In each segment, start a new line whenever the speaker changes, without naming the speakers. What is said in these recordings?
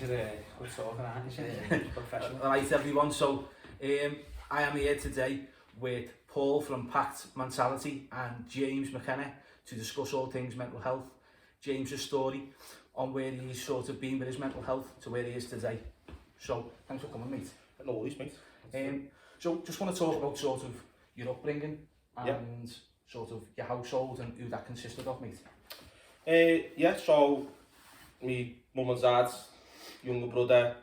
you're good talking, aren't you? Professional.
Alright everyone, so I am here today with Paul from PACT Mantality and James McKenna to discuss all things mental health. James's story on where he's sort of been with his mental health to where he is today. So, thanks for coming, mate.
No worries, mate.
So, just want to talk about sort of your upbringing and sort of your household and who that consisted of, mate.
So my mum and dad, younger brother,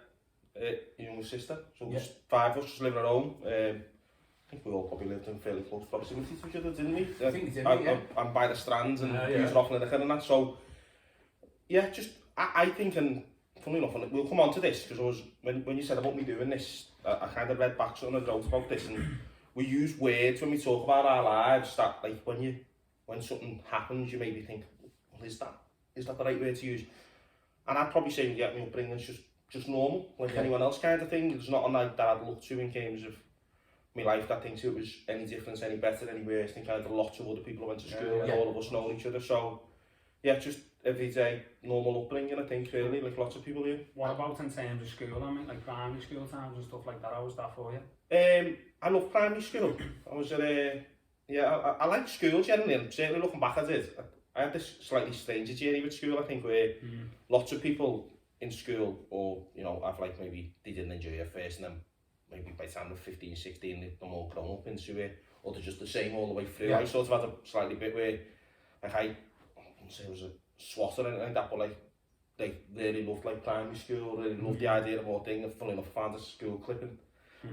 younger sister, so there's 5 of us just living at home. I think we all probably lived in fairly close proximity to each other, didn't we?
I think we did,
I'm by the strands and these are off in the and that, so I think, and funny enough, and we'll come on to this, because when you said about me doing this, I kind of read back something I wrote about this, and we use words when we talk about our lives that, like, when something happens, you maybe think, well, is that the right word to use? And I'd probably say, my upbringing's just normal, like anyone else kind of thing. There's nothing like that I'd look to in terms of my life that thinks it was any different, any better, any worse. I think I had lots of other people who went to school and all of us know each other. So, just everyday normal upbringing, I think, really, like lots of people here.
What about in terms of school? I mean, like primary school times and stuff like that. How was that for you?
I love primary school. I was at I like school generally, and certainly looking back at it, I had this slightly stranger journey with school, I think, where lots of people in school, or, have like maybe they didn't enjoy it first, and then maybe by the time they're 15, 16, they're more grown up into it, or they're just the same all the way through. I sort of had a slightly bit where, like, I wouldn't say I was a swatter or anything like that, but like really loved like primary school, really loved the idea of all thing. And funny enough, I found a school clipping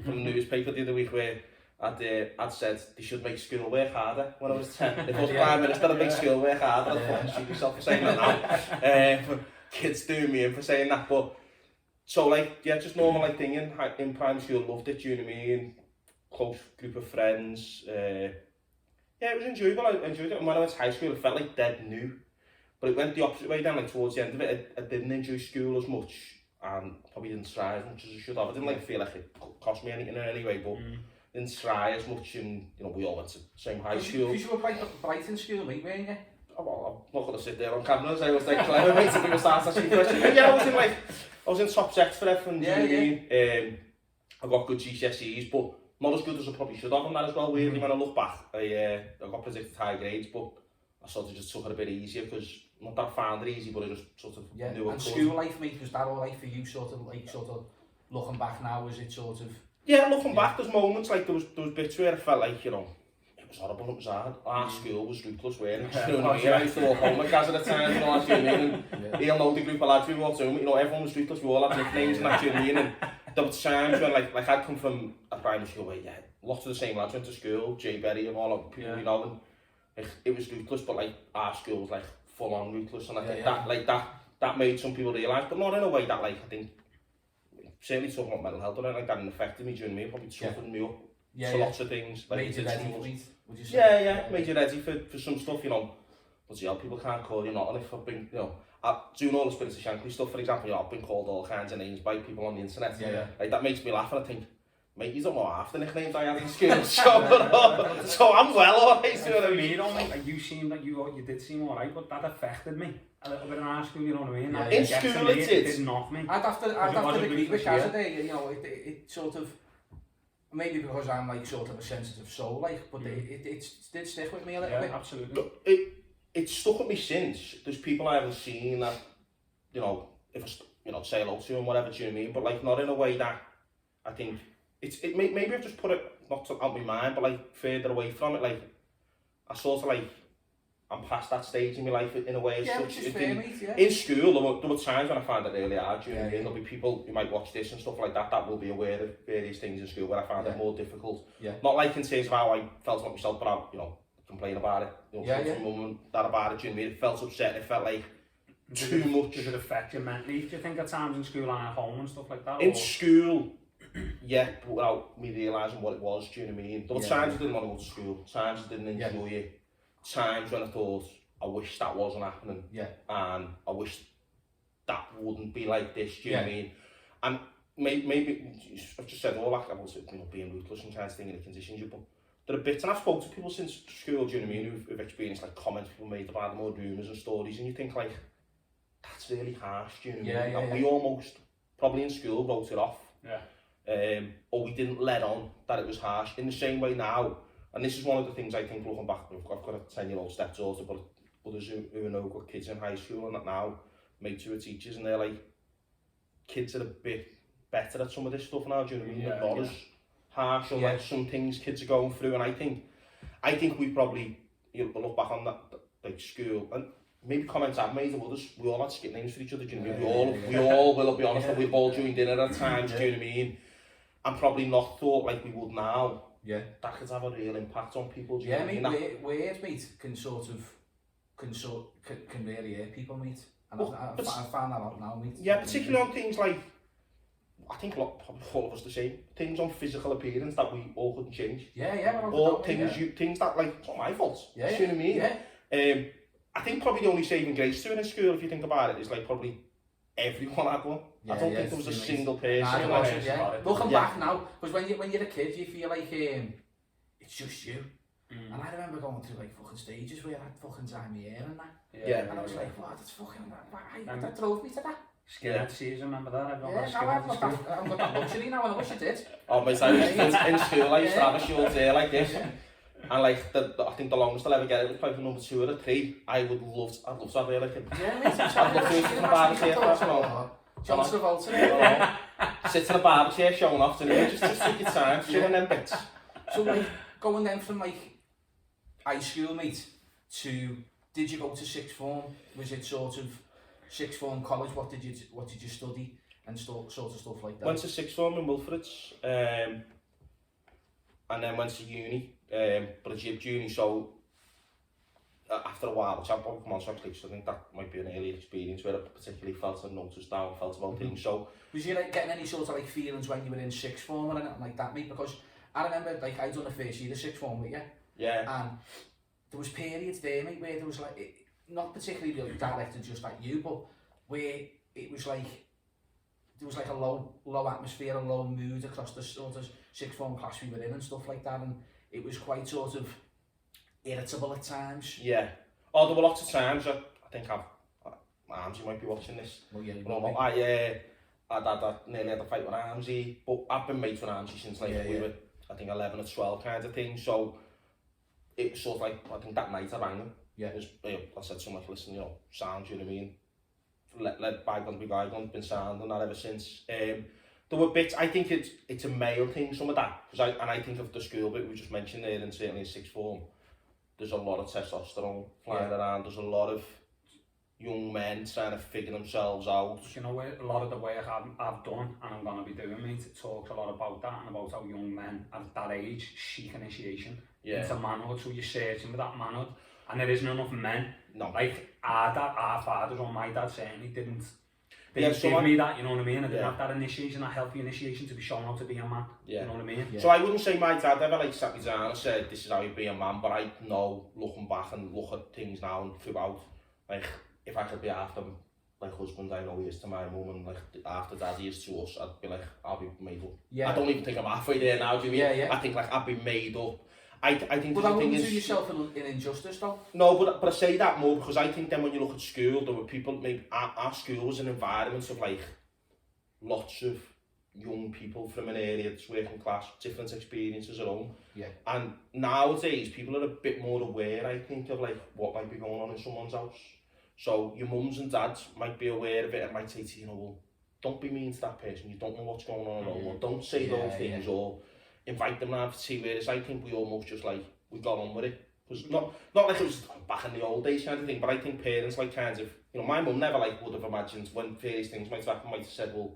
from the newspaper the other week where I'd said they should make school work harder when I was 10. If I was Prime Minister, I'd make school work harder. I'd fucking shoot myself for saying that now. Kids doing me in for saying that, but so just normal like thing in primary school, loved it, do you know what I mean? Close group of friends. It was enjoyable. I enjoyed it. And when I went to high school, it felt like dead new. But it went the opposite way down, like towards the end of it, I didn't enjoy school as much, and probably didn't try as much as I should have. I didn't feel like it cost me anything in any way, but didn't try as much, and we all went to the same high school.
Because you were bright in school, mate, weren't you?
Oh, well, I'm not going to sit there on camera and say I was like clever, mate, if people start asking questions. But I was in top sets for everything, do you know what I mean? I got good GCSEs, but not as good as I probably should have on that as well, weirdly, when I look back. I got predicted high grades, but I sort of just took it a bit easier, because not that I found it easy, but I just sort of knew it.
And school life, mate, was that alright for you, sort of looking back now, was it sort of...
Yeah, looking back, there's moments, like, there was bits where I felt like, it was horrible, it was hard. Our school was ruthless, weren't it? You know what I mean? I used to walk home like Gaz at the time, you know what I mean? And he'll know the group of lads we walked home, everyone was ruthless, we all had nicknames and that, you know what I mean? And there were times when, like I'd come from a primary school where, lots of the same lads went to school, Jay Berry and all of people we know, and it was ruthless, but our school was full on ruthless, and I think that made some people realise, but not in a way that I think, certainly talking about mental health, but I think that affected me during me, probably toughened me up to lots of things.
Made you ready for it, would you say?
Yeah, made you ready for some stuff, people can't call you not, and if I've been, doing all the Spirits of Shankly stuff, for example, I've been called all kinds of names by people on the internet. Like, that makes me laugh, and I think, mate, you don't know half the nicknames I had in school, so I'm well alright, you know what I mean?
Like, you seemed like you did seem alright, but that affected me a little bit in our school, you know what I mean?
In school it
did knock me.
I'd have to agree with Gaz today, it sort of, maybe because I'm sort of a sensitive soul, but it did stick with me a little bit.
Absolutely.
It's stuck with me since. There's people I haven't seen that, if I, say hello to and whatever, do you know what I mean? But not in a way that I think, maybe I've just put it, not out of my mind, but further away from it, I sort of I'm past that stage in my life in a way as such. In school, there were times when I found it really hard, do you know what I mean? There'll be people who might watch this and stuff like that will be aware of various things in school where I found it more difficult. Not in terms of how I felt about myself, but I, complain about it. Mum and dad about it, do you know what I mean? It felt upset, it felt like too much.
Does it affect you mentally, do you think, at times in school and at home and stuff like that?
In school, but without me realising what it was, do you know what I mean? There were times I didn't want to go to school, times I didn't enjoy it, times when I thought, I wish that wasn't happening, and I wish that wouldn't be like this, do you know what I mean? And maybe I've just said all that about being ruthless and kind of thing, and it conditions you, but there are bits, and I've spoken to people since school, do you know what I mean, who've experienced comments people made about them, or rumours and stories, and you think that's really harsh, do you know what I mean? And we almost probably in school wrote it off.
Yeah.
Or we didn't let on that it was harsh. In the same way now, and this is one of the things I think looking back, I've got a 10-year-old stepdaughter, but others who know got kids in high school and that now, mates who are teachers, and they're like, kids are a bit better at some of this stuff now, do you know what I mean? They're not as harsh or like some things kids are going through, and I think we probably, you know, look back on that, like school, and maybe comments I've made of others, we all had skit names for each other, do you know what I mean? We all will be honest, we've all doing dinner at times, do you know what I mean? And probably not thought like we would now.
Yeah.
That could have a real impact on people, do you know what I mean?
Words, mate, can really hurt people, mate. And I found that out now, mate.
Yeah, particularly on things like, I think probably all of us the same, things on physical appearance that we all couldn't change. Or things that, like, it's not my fault, do you know what I mean?
Yeah.
I think probably the only saving grace to it in school, if you think about it, is like probably everyone had one. I don't think there was a single person.
Looking back now, because when you're a kid, you feel like it's just you. And I remember going through like fucking stages where I had fucking time my hair and that. And I was like, wow, that's fucking, that drove me to that.
Skinhead season, remember that?
I've got that luxury now, and I wish I did.
Oh, mate, in school I used to have a short hair like this. And like, I think the longest I'll ever get it was probably number 2 or 3. I'd love to have hair like it.
Yeah, mate,
I'd love to in a barber chair for us, man.
John Travolta.
Sit in a barber chair showing off to me, just take your time, showing them bits.
So like, going then from like high school, mate, to, did you go to sixth form? Was it sort of sixth form college? What did you study and sort of stuff like that?
Went to sixth form in Wilfrid's, and then went to uni, but a gypped uni, so after a while, which I'll probably come on to actually, because I think that might be an early experience where I particularly felt and noticed down, felt about things, so...
Was you like getting any sort of like feelings when you were in sixth form or anything like that, mate? Because I remember, like, I'd done the first year of sixth form with you.
Yeah.
And there was periods there, mate, where there was like, not particularly like, directed just at you, but where it was like, there was like a low atmosphere, a low mood across the sort of sixth form class we were in and stuff like that, and it was quite sort of irritable at times.
Yeah. Oh, there were lots of times, I think Armsy might be watching this.
Well, yeah,
I nearly had a fight with Armsy, but I've been mates with Armsy since like we were, I think 11 or 12 kind of thing, so it was sort of like, I think that night I rang him.
Yeah.
I said so much, listen, you know, sound, you know what I mean? Let bygones be bygones, been sound and that ever since. There were bits, I think it's a male thing, some of that, I think of the school bit we just mentioned there, and certainly in sixth form, there's a lot of testosterone flying around, there's a lot of young men trying to figure themselves out.
You know, a lot of the work I've done and I'm going to be doing, mate, it talks a lot about that and about how young men at that age seek initiation into manhood, so you're searching for that manhood, and there isn't enough men.
No.
Like, our fathers or my dad certainly didn't
so
give me that, you know what I mean? I didn't have that initiation, that healthy initiation to be shown how to be a man, you know what I mean?
Yeah. So I wouldn't say my dad ever like sat me down and said, this is how you be a man, but I know, looking back and look at things now and throughout, like, if I could be after my husband, I know he is to my mum, and like after dad he is to us, I'd be like, I'll be made up. Yeah. I don't even think I'm halfway there now, do you mean? Yeah. I think like I'd be made up. I think
but that wouldn't do yourself an injustice though?
No, but I say that more because I think then when you look at school, there were people, maybe our school was an environment of like lots of young people from an area that's working class, different experiences at home. Yeah. And nowadays people are a bit more aware, I think, of like what might be going on in someone's house. So your mums and dads might be aware of it and might say to you, you know, well, don't be mean to that person, you don't know what's going on at all, or don't say those things, or invite them around for tea, whereas I think we almost just like, we got on with it. Because not like it was back in the old days kind of thing, but I think parents like kind of, you know, my mum never like would have imagined when various things might happen, might have said, well,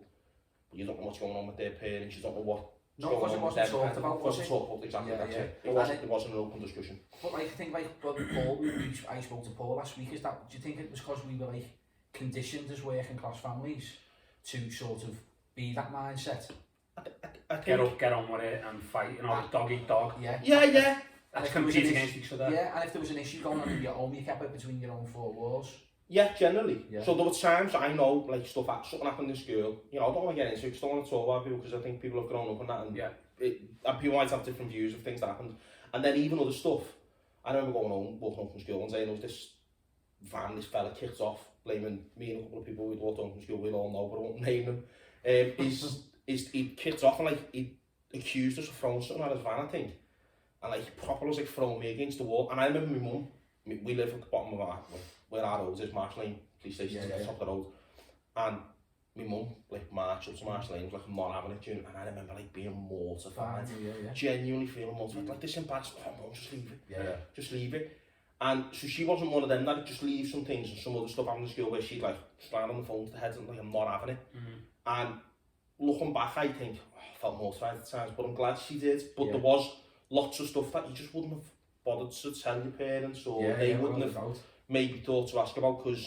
you don't know what's going on with their parents, you don't know what's going on with them.
Talked about, was it?
Exactly, that's it. It wasn't an open discussion.
But like, I think like Paul, I spoke to Paul last week, is that, do you think it was because we were like conditioned as working class families to sort of be that mindset?
I think get on with it and fight, you know, dog eat dog.
Yeah.
And compete against each other.
Yeah, and if there was an issue going on in your home, you kept it between your own four walls.
Yeah, generally. Yeah. So there were times I know, like, something happened in school. You know, I don't want to get into it, because I don't want to talk about people, because I think people have grown up on that, and, and people might have different views of things that happened. And then even other stuff. I remember walking home from school one day, and there was this van, this fella kicked off, blaming me and a couple of people we'd walked home from school, we'd all know, but I won't name them. he kicked off and like he accused us of throwing something at his van, I think, and like proper was like throwing me against the wall. And I remember my mum, we live at the bottom of where our road is, Marsh Lane police station, at the top of the road, and my mum like marched up to Marsh Lane, was like, I'm not having it, and I remember like being mortified, genuinely feeling mortified, like this embarrassed, oh mum, just leave it, just leave it. And so she wasn't one of them that just leave some things and some other stuff happening in school where she'd like slam on the phone to the head and like, I'm not having it. And looking back, I think, I felt mortified at times, but I'm glad she did. But there was lots of stuff that you just wouldn't have bothered to tell your parents, or they wouldn't have maybe thought to ask about because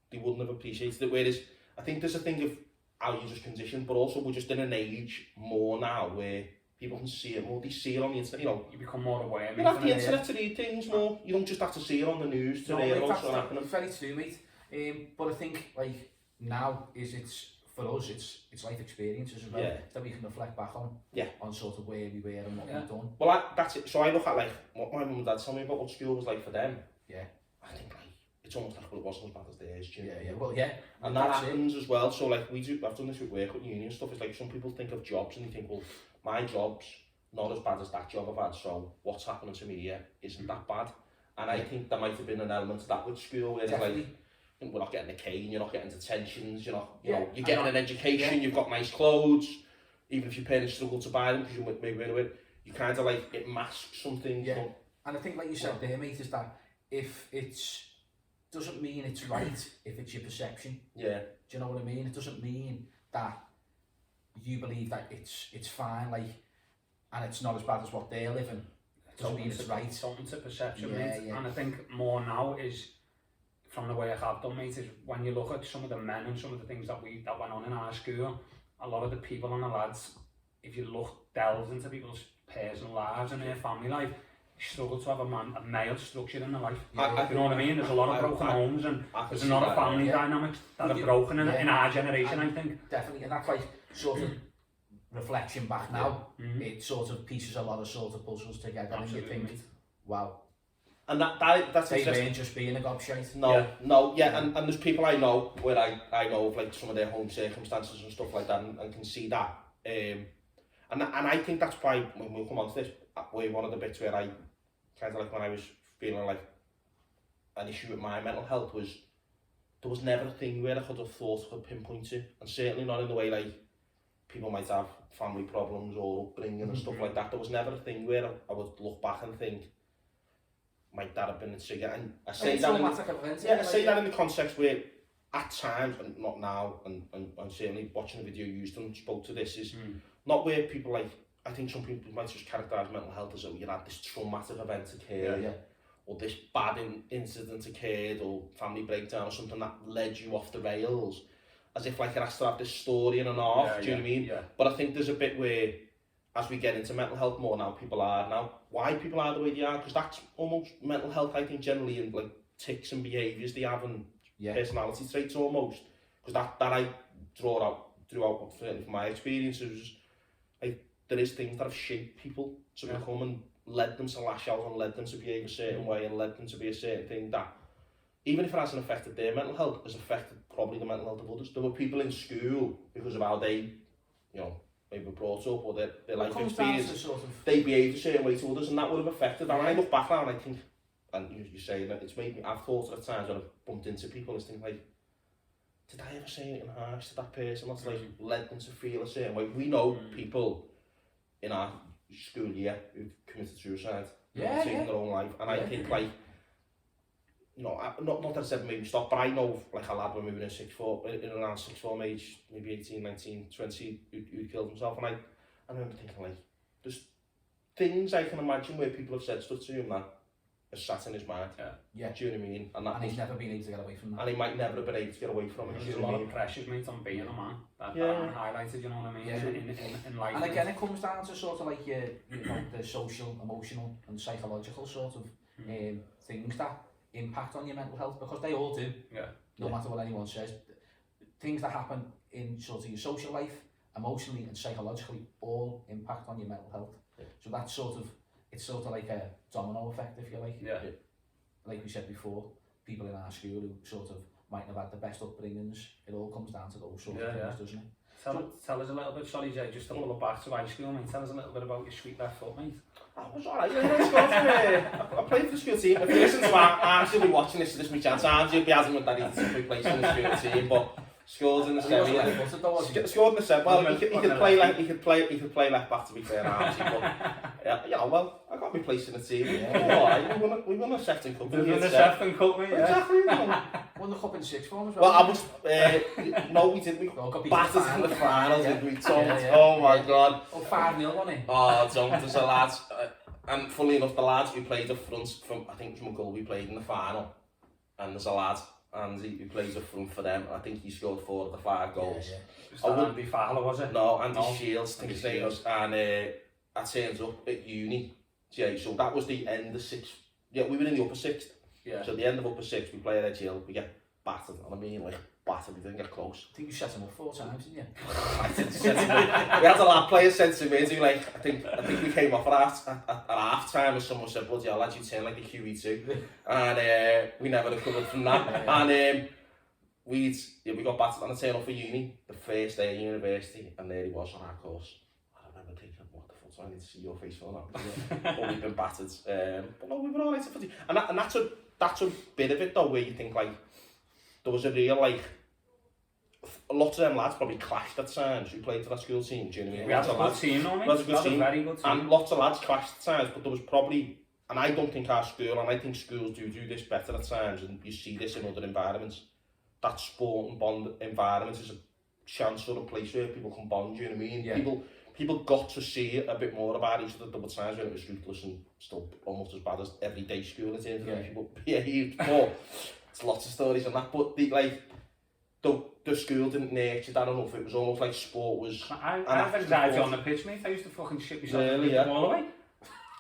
they wouldn't have appreciated it. Whereas I think there's a thing of how you're just conditioned, but also we're just in an age more now where people can see it more. They see it on the internet, you know.
You become more aware.
You have the internet to read things more. You don't just have to see it on the news to read what's happening.
Very true, mate. But I think like now it's for us it's life experiences as well that we can reflect back on sort of where we were and what we've done.
Well, that's it. So I look at like what my mum and dad tell me about what school was like for them. I think like it's almost like, well, it wasn't as bad as theirs. And that happens as well. So like I've done this with work with uni and stuff. It's like some people think of jobs and they think, well, my job's not as bad as that job I've had, so what's happening to me here isn't that bad. And I think there might have been an element of that with school where it's like, we're not getting a cane, you're not getting detentions, you're getting an education, you've got nice clothes, even if your parents struggle to buy them because you maybe into it, you kind of like, it masks something.
And I think like you said there, mate, is that if it's doesn't mean it's right if it's your perception. Do you know what I mean? It doesn't mean that you believe that it's fine, like, and it's not as bad as what they're living. It doesn't mean it's right.
Something to perception, mate. And I think more now is, from the way I have done, mate, is when you look at some of the men and some of the things that went on in our school, a lot of the people and the lads, if you delve into people's personal lives and their family life, struggle to have a male structure in their life. You know what I mean? There's a lot of broken homes and there's a lot of family dynamics that are broken in our generation, I think.
Definitely, and that's like sort of reflection back now. It sort of pieces a lot of sort of puzzles together.
Absolutely.
And you think, wow.
And that's
they weren't just being a gobshite.
And there's people I know where I know of like some of their home circumstances and stuff like that and can see that. And I think that's why when we'll come on to this, one of the bits where I kind of like when I was feeling like an issue with my mental health was there was never a thing where I could have thought I could pinpoint it, and certainly not in the way like people might have family problems or upbringing and stuff like that. There was never a thing where I would look back and think might that have been the trigger. And I say that in the context where at times, and not now, and certainly watching the video you used and spoke to this, is not where people like, I think some people might just characterise mental health as though you had this traumatic event occurred, or this bad incident occurred, or family breakdown or something that led you off the rails, as if like it has to have this story and an arc, do you know what I mean? But I think there's a bit where, as we get into mental health more now, why people are the way they are, because that's almost mental health, I think, generally in like tics and behaviours they have and personality traits almost, because that I draw out throughout, certainly from my experiences, like there is things that have shaped people to become and led them to lash out and led them to behave a certain way and led them to be a certain thing that, even if it hasn't affected their mental health, has affected probably the mental health of others. There were people in school, because of how they, maybe were brought up or their life experience, they behaved a certain way to others, and that would have affected them. And I look back now and I think, and you say that it's made me, I've thought at times when I've bumped into people and think like, did I ever say anything harsh to that person that's like led them to feel a certain way? We know people in our school year who've committed suicide, taken their own life, and I think like, not that it's ever made me stop, but I know like a lad when we were in around sixth form age, maybe 18, 19, 20, who killed himself, and I remember thinking like, there's things I can imagine where people have said stuff to him that has sat in his mind. Do you know what I mean? And
he's never been able to get away from that.
And he might never have been able to get away from it.
There's a lot of pressures, mate, on being a man. That highlighted, you know what I mean, in life.
And again, it comes down to sort of like the social, emotional and psychological sort of things that impact on your mental health, because they all do, no matter what anyone says. Things that happen in sort of your social life, emotionally and psychologically, all impact on your mental health. So that's sort of, it's sort of like a domino effect, if you like. Like we said before, people in our school who sort of might have had the best upbringings, it all comes down to those sort of things, doesn't it?
Tell us a little bit, sorry Jay, just to pull it back to high school, mate. Tell us a little bit about your sweet left foot, mate.
I was alright, I played for the school team. If you listen to I'm actually watching this my chance. You'll be asking what that is to be playing in the school team, but scored in the semi. Scored in the semi. Well, he could play left back to be fair, but yeah, well, I got my place in the team. Alright, we won a Sefton Cup.
We won the Sefton Cup, mate.
Exactly.
Won the cup in sixth form as
well.
Well,
I was no, we didn't. We got battered in the finals, didn't we? Oh my god.
Oh, 5-0, wasn't it?
Oh, there's a lads, and funnily enough, the lads who played up front from, I think from McGull, we played in the final, and there's a lad, Andy, who plays up front for them, and I think he scored 4 of the 5 goals.
I wouldn't be Fowler, was it?
No, Andy Shields, I think his name was, and I turned up at uni, so that was the end of 6th, we were in the upper 6th, so at the end of upper 6th, we play at Edgehill, we get battered, and I mean, like, battered, we didn't get close.
I think you set him up 4 times, didn't you?
I didn't set him up. We had a lot of players sent to me, like, I think we came off at half time, and someone said, bloody hell, lads, you turn like the QE2, and we never recovered from that, and we got battered on a turn off for uni, the first day of university, and there he was on our course. I remember thinking, what the fuck, I need to see your face for that, but we've been battered, but no, we were alright at footy, and that's a bit of it though, where you think, like, there was a real, like, lots of them lads probably clashed at times who played for that school team, do you know what I mean?
We had a good team, no, mate. We had a very good team.
And lots of lads clashed at times, but there was probably, and I don't think our school, and I think schools do this better at times, and you see this in other environments, that sport and bond environment is a chance or a place where people can bond, do you know what I mean? Yeah. People got to see a bit more about each other. There were times when it was ruthless and still almost as bad as everyday school in terms of how people behaved, but there's lots of stories on that, but the school didn't nurture that enough. It was almost like sport was...
I have anxiety on the pitch, mate. I used to fucking shit myself and
get
the ball away.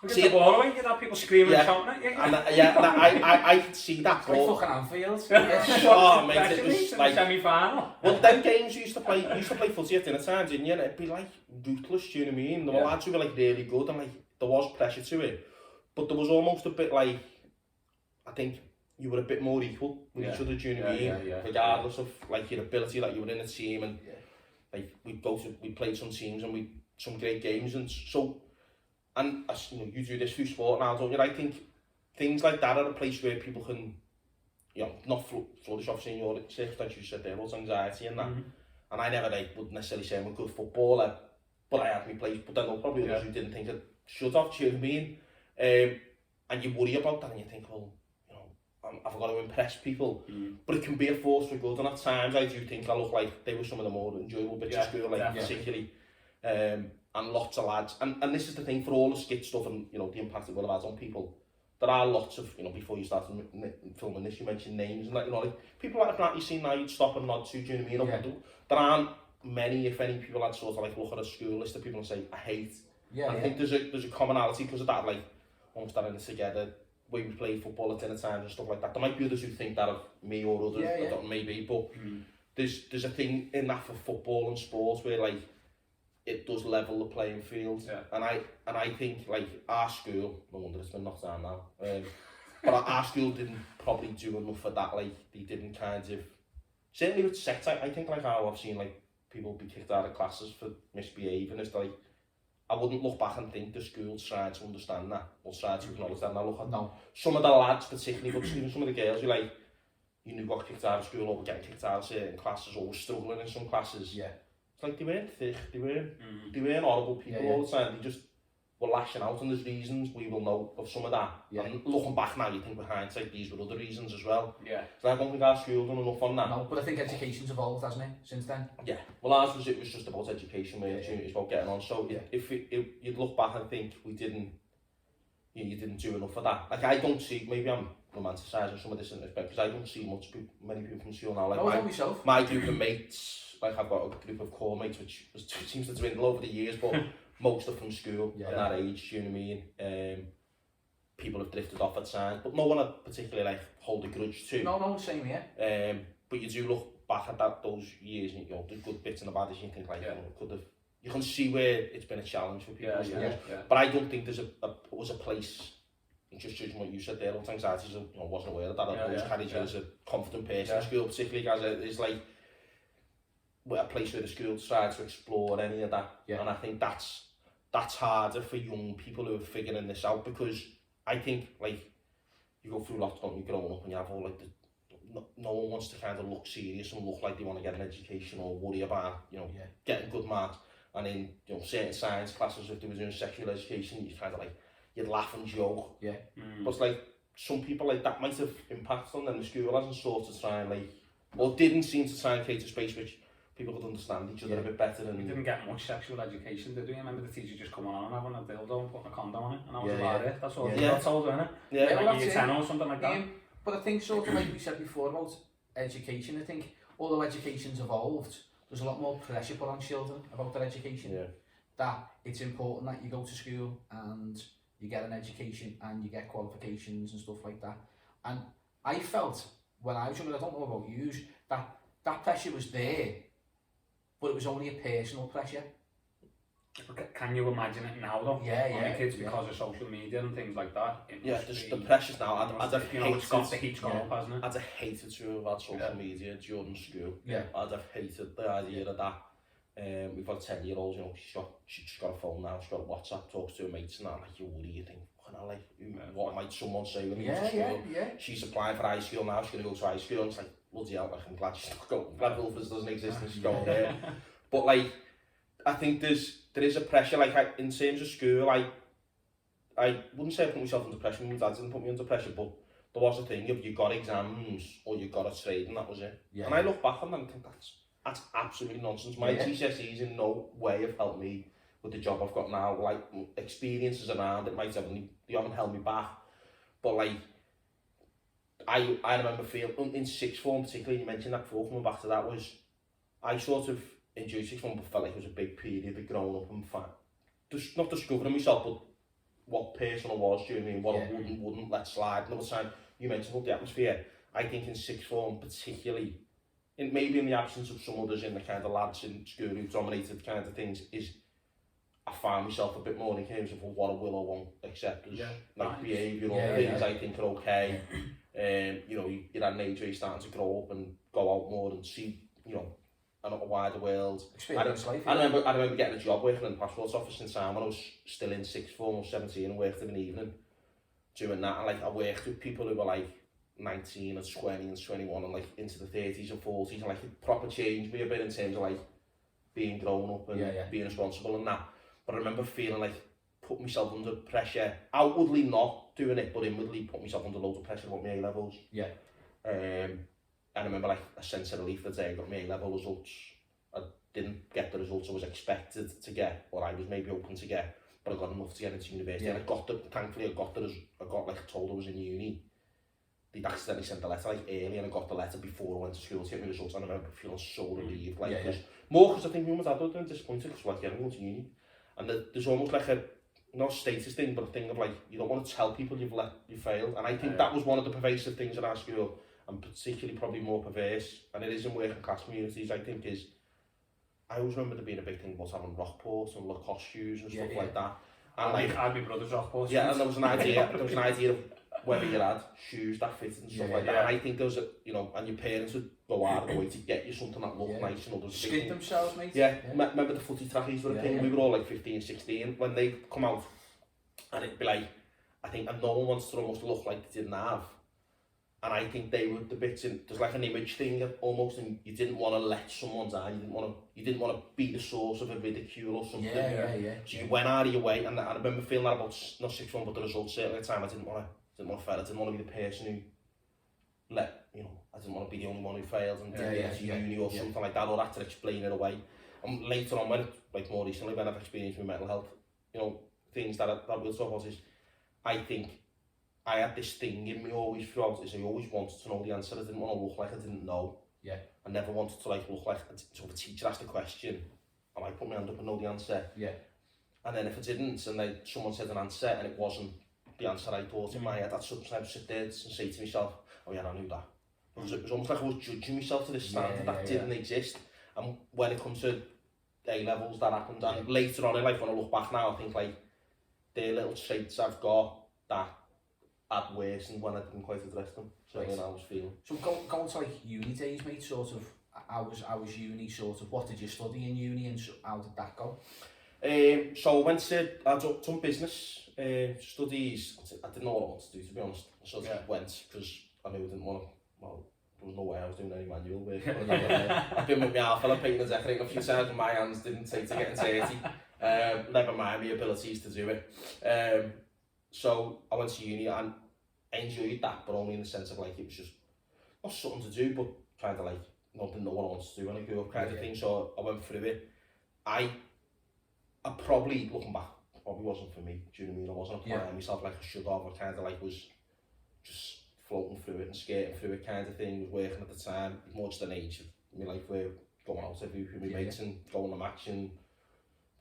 Get the ball away, you'd have people screaming and shouting at you.
And I could see that.
Like fucking Anfield.
Oh, mate, it was like...
semi-final.
Well, them games used to play footy at dinner time, didn't you? And it'd be like ruthless, do you know what I mean? There were lads who were like really good, and like there was pressure to it. But there was almost a bit like, I think, you were a bit more equal with each other, do you know what I mean? Regardless of like your ability, like you were in a team, and like we played some teams and some great games, and so, and as you know, you do this through sport now, don't you? I think things like that are a place where people can, you know, not flourish off seeing your shift, like you said there, was anxiety and that. And I never would necessarily say I'm a good footballer, but I had my place. But then there were probably others who didn't think I should have, do you know what I mean? And you worry about that, and you think, well, I've got to impress people, but it can be a force for good, and at times I do think I look like they were some of the more enjoyable bits of school, like particularly, and lots of lads, and this is the thing for all the skit stuff and, you know, the impact it will have had on people, there are lots of, you know, before you started filming this, you mentioned names, and like, you know, like, people that you've seen now, you'd stop and nod to, do you know what I mean? There aren't many, if any, people that sort of like look at a school list of people and say, I hate, I think there's a commonality because of that, like, almost that in it together, way we play football at dinner times and stuff like that. There might be others who think that of me or others, I don't know, maybe, but there's a thing in that for football and sports where like it does level the playing field, and I think like our school, no wonder it's been knocked down now, but our school didn't probably do enough for that. Like they didn't kind of, certainly with sex, I think like how I've seen like people be kicked out of classes for misbehaving, it's like, I wouldn't look back and think the school tried to understand that or tried to acknowledge that. And I look at some of the lads particularly, but even some of the girls who like, you knew got kicked out of school or were getting kicked out of certain classes or were struggling in some classes. It's like they weren't thick, they weren't horrible people all the time, they just were lashing out, and there's reasons we will know of some of that. And looking back now, you think with hindsight, these were other reasons as well. So I don't think our school done enough on that.
No, but I think education's evolved, hasn't it, since then?
Well, ours was, it was just about education, where opportunities about getting on. So if you'd look back and think we didn't, you didn't do enough of that. Like I don't see, maybe I'm romanticising some of this in respect, because I don't see many people from school now. Like my group of mates, like I've got a group of core mates which seems to dwindle over the years, but most are from school at that age, you know what I mean? People have drifted off at times, but no one I particularly like hold a grudge to.
No, same here.
But you do look back at those years, and you know, the good bits and the bad, and you think like, you can see where it's been a challenge for people. But I don't think was a place, just judging what you said there, about anxiety, you know, wasn't aware of that. I always carried you as a confident person in school, particularly as it's like, a place where the school decides to explore any of that.
Yeah.
And I think that's harder for young people who are figuring this out, because I think, like, you go through lots, don't you, growing up, and you have all, like, no one wants to kind of look serious and look like they want to get an education or worry about, you know, getting good marks. And in, you know, certain science classes, if they were doing sexual education, you kind of like, you'd laugh and joke.
Yeah.
But it's like, some people, like, that might have impacted on them. The school hasn't sought to try and, like, or didn't seem to try and create a space which people could understand each other a bit better. And
we didn't get much sexual education, did we? I remember the teacher just coming on and having a dildo and putting a condom on it, and that was about it. That's all we got told, wasn't it?
Yeah,
like year 10 or something like that.
But I think, sort of like we said before about education, I think, although education's evolved, there's a lot more pressure put on children about their education.
Yeah.
That it's important that you go to school and you get an education and you get qualifications and stuff like that. And I felt, when I was younger, I don't know about you, that pressure was there, but it was only a personal pressure.
Can you imagine it now though?
Yeah,
on the kids because of social media and things like that.
The pressures now.
It's got the heat gone up, hasn't it?
I'd have hated to have had social media during school.
Yeah.
I'd have hated the idea of that. We've got a 10-year-old, you know, she's just got a phone now, she's got a WhatsApp, talks to her mates and that, like, you worry, you think, what might someone say when you go to school? She's applying for high school now, she's going to go to high school, and it's like, bloody hell, I'm glad she's not going, I'm glad Wilfors doesn't exist and she's going there. But, like, I think there is a pressure, like, in terms of school, I wouldn't say I put myself under pressure, my dad didn't put me under pressure, but there was a thing of you got exams or you got a trade and that was it. And I look back on that and think that's absolutely nonsense. My GCSEs in no way have helped me with the job I've got now. Like, experiences around it might have, they haven't held me back. But, like, I remember feeling, in sixth form particularly, you mentioned that before, coming back to that, was, I sort of enjoyed sixth form, but felt like it was a big period of growing up and just not discovering myself, but what person I was, do you know what I mean? What I wouldn't let slide. Another time, you mentioned about the atmosphere. I think in sixth form particularly, maybe in the absence of some others in the kind of lads in school who dominated kind of things, is I found myself a bit more in terms of what I will or won't accept as like behavioural things I think are okay. You know, you're at an age where you're starting to grow up and go out more and see, you know, a wider world.
Experience life.
I remember getting a job working in the passport office in town when I was still in sixth form or 17 and worked in an evening doing that. And, like, I worked with people who were like 19 and 20 and 21 and like into the 30s and 40s, and like it proper changed me a bit in terms of like being grown up and being responsible and that. But I remember feeling like put myself under pressure, outwardly not doing it, but inwardly put myself under loads of pressure about my A-levels. And I remember like a sense of relief the day I got my A-level results. I didn't get the results I was expected to get, or I was maybe hoping to get, but I got enough to get into university. And thankfully I got like told I was in uni. They'd accidentally sent the letter like early, and I got the letter before I went to school to get my results, and I remember feeling so relieved, like, more because I think my mum and dad were disappointed because, like, I'm going to uni, and there's almost like a, not a status thing, but a thing of like, you don't want to tell people you failed, and I think that was one of the pervasive things in our school, and particularly probably more perverse, and it is in working class communities, I think, is, I always remember there being a big thing about having Rockport and Lacoste shoes and stuff like that, and like,
I'd be brother's Rockport.
And there was an idea of whether you had shoes that fitted and stuff like that. And I think there was you know, and your parents would go out of the way to get you something that looked nice and others.
Skid themselves, mate.
Remember the footy trackies were a thing? We were all like 15, 16 when they come out, and it'd be like, I think, and no one wants to almost look like they didn't have. And I think they were the bits in, there's like an image thing almost, and you didn't want to let someone down, you didn't want to be the source of a ridicule or something. So you went out of your way, and I remember feeling that about, not 6-1, but the results certainly at the time. I didn't want to fail, I didn't want to be the person who I didn't want to be the only one who failed and didn't get to uni or something like that, or had to explain it away. And later on, when, like more recently, when I've experienced my mental health, you know, things that we'll talk about is, I think I had this thing in me always throughout, is I always wanted to know the answer. I didn't want to look like I didn't know. I never wanted to like look like, so if a teacher asked a question, I might put my hand up and know the answer. And then if I didn't, and someone said an answer and it wasn't the answer I thought in my head, I'd sometimes sit there and say to myself, oh yeah, I knew that. It was almost like I was judging myself to this standard that didn't exist. And when it comes to A-levels, that happened. And later on in life, when I look back now, I think like, they're little traits I've got that had worsened when I didn't quite address them. So I was feeling.
So going to like uni days, mate, sort of, how was uni sort of? What did you study in uni and how did that go?
So I went to, I done business studies. I didn't know what I wanted to do, to be honest. So I just went because I knew I didn't want to, well, there was no way I was doing any manual work. I've been with my alpha painting and decorating a few times, but my hands didn't take to getting dirty. Never mind my abilities to do it. So I went to uni and I enjoyed that, but only in the sense of like, it was just not something to do, but kind of like, didn't know what I wanted to do when I grew up kind of thing. So I went through it. I probably, looking back, probably wasn't for me. Do you know what I mean? I wasn't applying myself like I should have. I kind of like was just floating through it and skating through it kind of thing. Was working at the time, more just an age of my life where going out every week with my mates and going to match and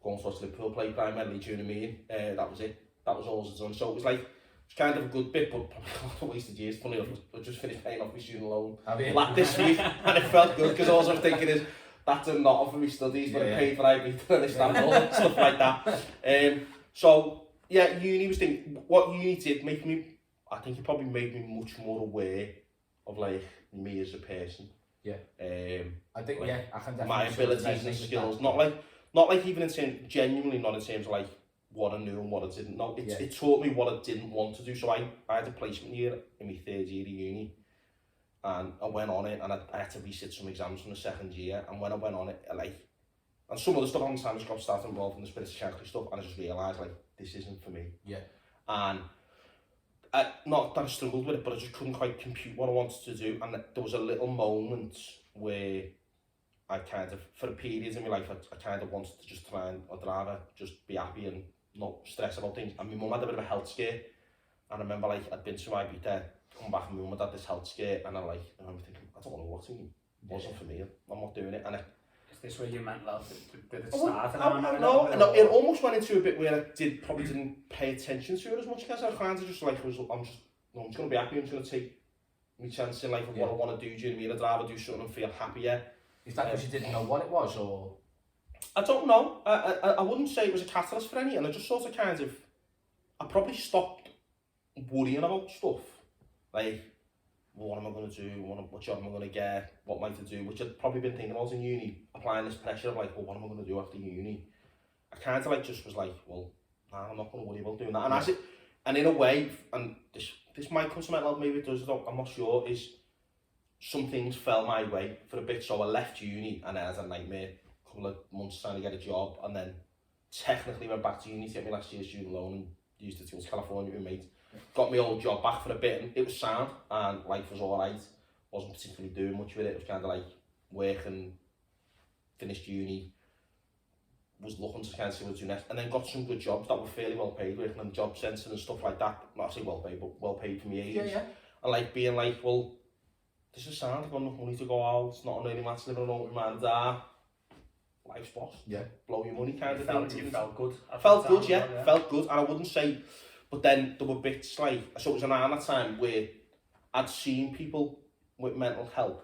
going to watch Liverpool play primarily. Do you know what I mean? That was it. That was all I was done. So it was like, it's kind of a good bit, but probably a lot of wasted years. Funny enough, I just finished paying off my student loan like this week, and it felt good because all I was thinking is, that's a not for my studies, but I paid for Ibiza and Istanbul and stuff like that. So yeah, uni was thinking, what uni did make me, I think it probably made me much more aware of like me as a person.
Yeah. I think
like,
I can definitely
my abilities and skills, not like even in terms, genuinely not in terms of like what I knew and what I didn't know. It taught me what I didn't want to do. So I had a placement year in my third year of uni. And I went on it, and I had to resit some exams from the second year. And when I went on it, like, and some of the stuff on the time just got started involved in the spiritual shankly stuff, and I just realised, like, this isn't for me.
Yeah.
And not that I struggled with it, but I just couldn't quite compute what I wanted to do. And there was a little moment where I kind of, for a period in my life, I kind of wanted to just try and, I'd rather just be happy and not stress about things. And my mum had a bit of a health scare, and I remember, like, I'd been to Ibiza, come back and my mum had this health scare, and I remember thinking, I don't want to watch it. It wasn't for me. I'm not doing it. And
is this where you meant love? Did it start?
No, it almost went into a bit where I probably didn't pay attention to it as much as I kind of just like I'm just going to be happy. I'm just going to take my chance in life of what I want to do. Do you know what I mean? I'd rather do something and feel happier.
Is that because you didn't know what it was, or?
I don't know. I wouldn't say it was a catalyst for any, and I just sort of kind of, I probably stopped worrying about stuff. Like, well, what am I going to do? What job am I going to get? What am I to do? Which I'd probably been thinking I was in uni, applying this pressure of like, well, what am I going to do after uni? I kind of like just was like, well, nah, I'm not going to worry about doing that. And as it, and in a way, and this might come to my head, maybe it does, I'm not sure, is some things fell my way for a bit. So I left uni and I had a nightmare, a couple of months trying to get a job, and then technically went back to uni to get my last year's student loan and used it to go to California with mates. Got my old job back for a bit, and it was sound, and life was alright. Wasn't particularly doing much with it. It was kind of like working, finished uni, was looking to kind of see what to do next, and then got some good jobs that were fairly well paid, working on the job centre and stuff like that. Not say well paid, but well paid for me age.
Yeah.
And like being like, well, this is sound. I've got enough money to go out. It's not an early match living alone with my dad. Life's boss.
Yeah.
Blow your money kind of thing.
You felt good.
Felt good, yeah. Felt good, and I wouldn't say. But then there were bits like, so it was around that time where I'd seen people with mental health.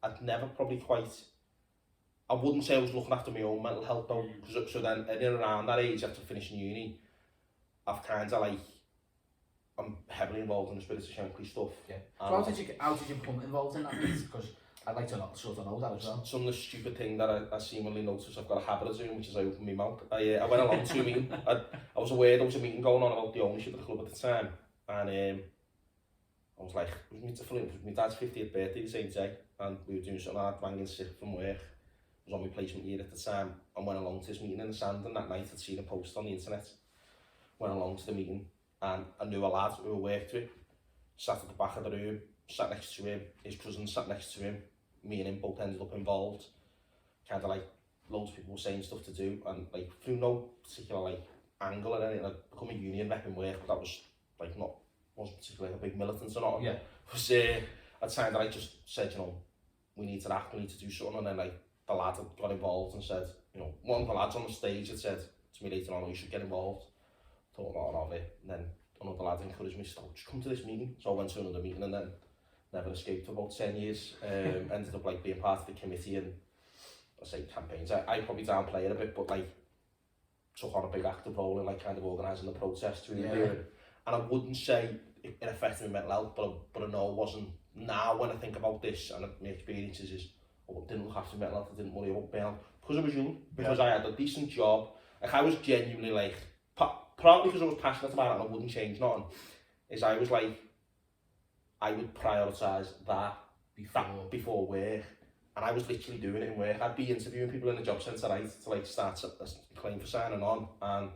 I'd never probably quite, I wouldn't say I was looking after my own mental health though. So then in and around that age after finishing uni, I've kind of like, I'm heavily involved in the spiritual shankly stuff.
Yeah. So how did you become involved in that? Because I'd like to sort of know that as well.
Some of the stupid thing that I seemingly noticed I've got a habit of doing, which is I open my mouth. I went along to a meeting. I was aware there was a meeting going on about the ownership of the club at the time, and I was like, it was my dad's 50th birthday the same day, and we were doing something. I rang in sick from work. I was on my placement year at the time, and went along to this meeting in the sand. And that night I'd seen a post on the internet. Went along to the meeting, and I knew a lad who I worked with. Sat at the back of the room, sat next to him. His cousin sat next to him. Me and him both ended up involved. Kind of like loads of people were saying stuff to do, and like through no particular like angle or anything. I'd become a union rep in work, but that was like wasn't particularly like a big militant or not.
Yeah.
Was at the time that I just said, you know, we need to act, we need to do something, and then like the lad had got involved and said, you know, one of the lads on the stage had said to me later on, oh, you should get involved. Thought a lot of it, and then another lad encouraged me, so just come to this meeting. So I went to another meeting and then never escaped for about 10 years. Ended up like being part of the committee and I say campaigns. I probably downplay it a bit, but like took on a big active role in like kind of organising the protest through the period. And I wouldn't say it affected my mental health, but I know it wasn't. Now when I think about this and my experiences is, I didn't look after mental health, I didn't worry about burnout. Because I was young, because I had a decent job, like I was genuinely like, probably because I was passionate about it and I wouldn't change nothing, is I was like, I would prioritise that before work. And I was literally doing it in work. I'd be interviewing people in the job centre, right, to like start applying for signing on, and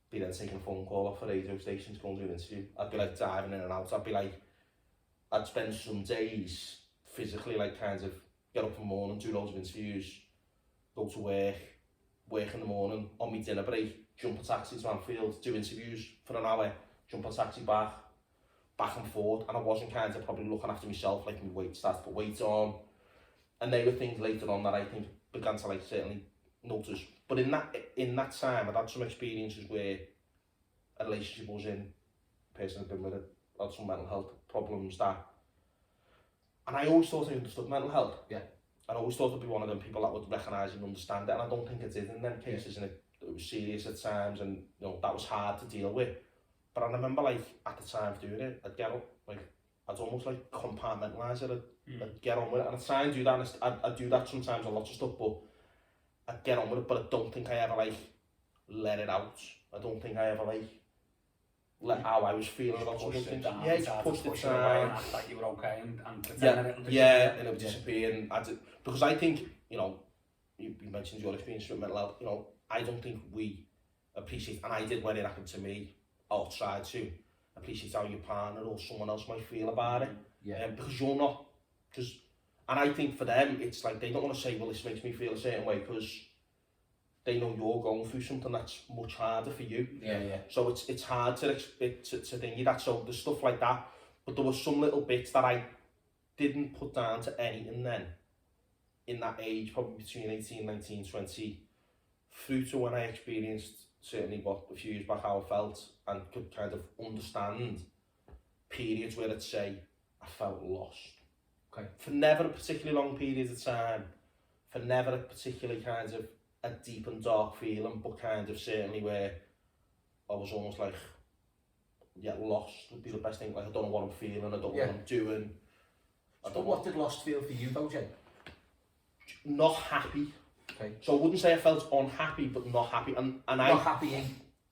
be then taking a phone call off a radio station to go and do an interview. I'd be like diving in and out. I'd spend some days physically like kind of get up in the morning, do loads of interviews, go to work in the morning, on my dinner break, jump a taxi to Anfield, do interviews for an hour, jump a taxi back and forth, and I wasn't kind of probably looking after myself, like my weight, started to put weight on, and they were things later on that I think began to like certainly notice. But in that time, I'd had some experiences where a relationship was in, a person had been with it, had some mental health problems that, and I always thought I understood mental health.
Yeah.
And I always thought I'd be one of them people that would recognise and understand it, and I don't think I did in them cases, and it was serious at times, and you know that was hard to deal with. But I remember like at the time of doing it, I'd get up, like I'd almost like compartmentalise it, I'd get on with it, and I'd try and do that, and I'd do that sometimes on lots of stuff, but I'd get on with it, but I don't think I ever like let it out. I don't think I ever like let how I was feeling about some things. Yeah, just pushed it down.
That you were okay and
and it would disappear. And because I think, you know, you mentioned your experience with mental health, you know, I don't think we appreciate, and I did when it happened to me, or tried to appreciate how your partner or someone else might feel about it.
Yeah.
Because you're not, and I think for them, it's like they don't want to say, well, this makes me feel a certain way, because they know you're going through something that's much harder for you.
Yeah.
So it's hard to think that. So there's stuff like that. But there were some little bits that I didn't put down to anything then, in that age, probably between 18, 19, 20, through to when I experienced, certainly a few years back, how I felt, and could kind of understand periods where I'd say I felt lost.
Okay.
For never a particularly long period of time, for never a particularly kind of a deep and dark feeling, but kind of certainly where I was almost like, lost would be the best thing. Like, I don't know what I'm feeling, I don't know what I'm doing.
But what did lost feel for you though, Jay?
Not happy.
Okay.
So I wouldn't say I felt unhappy, but not happy. And
not happy in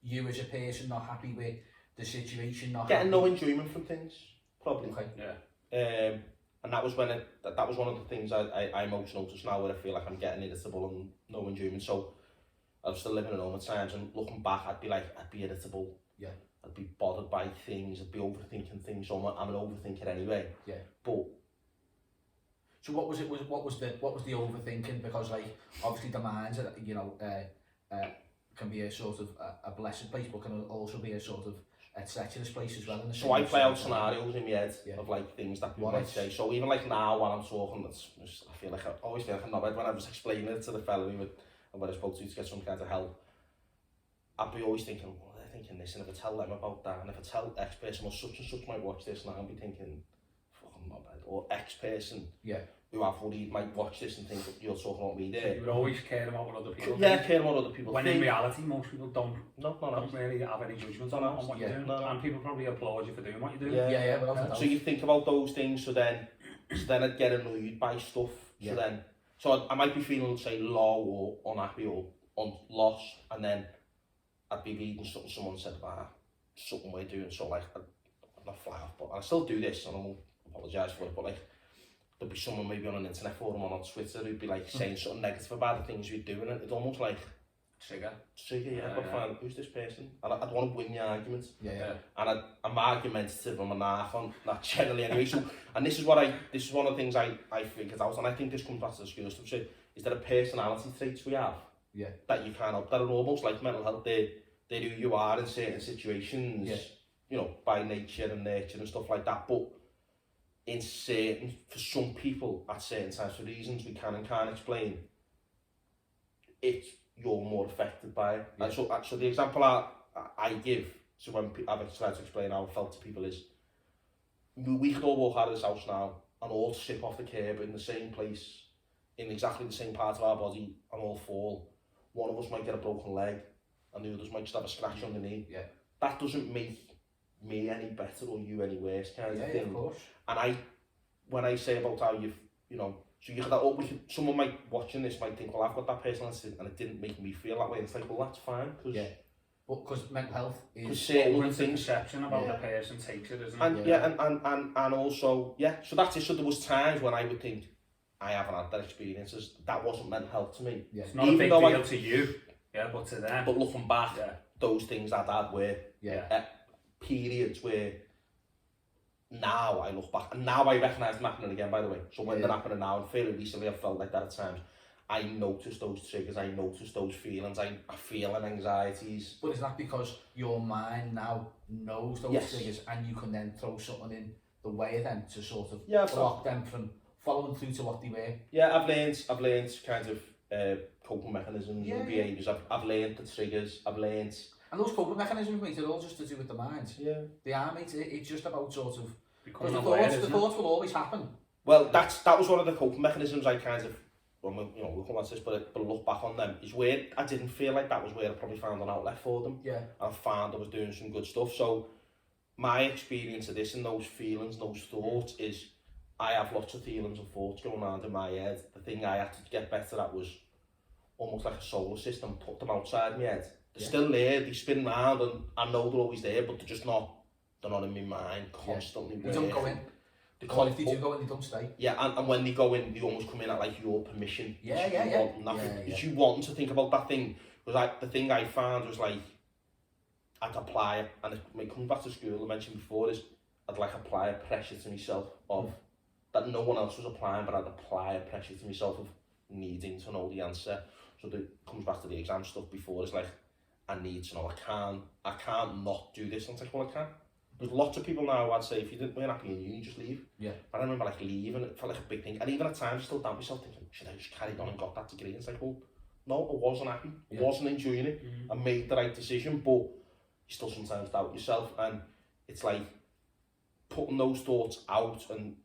you as a person, not happy with the situation, not
getting
happy.
no enjoyment from things, probably.
Okay.
Yeah.
And that was when that was one of the things I most notice now, where I feel like I'm getting irritable and no enjoyment. So I was still living at home at times, and looking back, I'd be irritable.
Yeah.
I'd be bothered by things. I'd be overthinking things. So I'm an overthinker anyway.
Yeah.
But
so what was the overthinking? Because like obviously the mind, you know, can be a sort of a blessed place, but can also be a sort of a treacherous place as well.
So I play out scenarios in my head of like things that people might say. So even like now while I'm talking, I always feel like I'm not when I was explaining it to the fellow when I spoke to get some kind of help. I'd be always thinking, well, they're thinking this, and if I tell them about that, and if I tell X person, or such and such might watch this, and I'll be thinking, fucking not bad. Or X person who I've worried might watch this and think you're talking about me there.
You would always care about what other people
think. Care about what other people
when
think.
In reality, most people don't really have any judgment on what you're doing. And people probably applaud you for doing what you're doing.
Yeah.
So you think about those things, so then I'd get annoyed by stuff. So I might be feeling, say, low or unhappy or lost, and then I'd be reading something someone said about something we're doing, so like, I'm not fly off, but I still do this, and I won't apologise for it, but like, there'd be someone maybe on an internet forum or on Twitter who'd be like saying something negative about the things you're doing, and it's almost like,
Trigger,
but fine, who's this person? And I'd want to win the argument. And I'm argumentative, I'm an arse on that generally anyway. So, and this is one of the things I figured out, and I think this comes back to the school stuff, so is there a personality traits we have that you can't help, that are almost like mental health, they're who you are in certain situations, you know, by nature and nurture and stuff like that, but for some people at certain times, for reasons we can and can't explain, you're more affected by it. And so the example I give, so when I've tried to explain how I felt to people, is we could all walk out of this house now and all slip off the curb in the same place, in exactly the same part of our body, and all fall. One of us might get a broken leg, and the others might just have a scratch on the knee. That doesn't make me any better or you any worse, kind of thing.
Of course.
And when I say about how you know, So you could, someone might watching this might think, well, I've got that personality and it didn't make me feel that way. And it's like, well, that's fine, because
because mental health is
certain
It's a
things.
perception about the person takes it, isn't it?
And and also, so that's it. So there was times when I would think, I haven't had that experiences. That wasn't mental health to me.
It's not a big deal to you, but to them.
But looking back, those things I'd had were periods where now I look back, and now I recognise them happening again, by the way. So when they're happening now, and fairly recently I've felt like that at times, I notice those triggers, I notice those feelings, I feel anxieties.
But is that because your mind now knows those triggers and you can then throw something in the way of them to sort of block them from following through to what they were?
Yeah, I've learned kind of coping mechanisms and behaviours. I've learned the triggers, I've learned...
And those coping mechanisms, mate, are all just to do with the mind.
Yeah.
They are, mate. It's just about sort of... Because the thoughts will always happen.
Well, that was one of the coping mechanisms I kind of... Well, we'll come on to this, but look back on them, is where I didn't feel like that was where I probably found an outlet for them.
Yeah.
I found I was doing some good stuff. So my experience of this and those feelings, those thoughts is I have lots of feelings and thoughts going on in my head. The thing I had to get better at was almost like a solar system, put them outside my head. They're still there, they spin round and I know they're always there, but they're not in my mind constantly.
They don't go in. If they do go in, they don't stay. Yeah,
and when they go in, they almost come in at like your permission.
Because
you want to think about that thing. Because the thing I found was like, I'd apply it, and it comes back to school, I mentioned before, is I'd like apply a pressure to myself of that no one else was applying, but I'd apply a pressure to myself of needing to know the answer. So it comes back to the exam stuff before, it's like, I need to know, I can't not do this. And it's like, well, I can. There's lots of people now who I'd say, if you weren't happy in uni, just leave.
Yeah.
But I remember like leaving, it felt like a big thing. And even at times I still doubt myself thinking, should I just carry on and got that degree? And it's like, well, no, I wasn't happy. I wasn't enjoying it. I made the right decision, but you still sometimes doubt yourself. And it's like putting those thoughts out and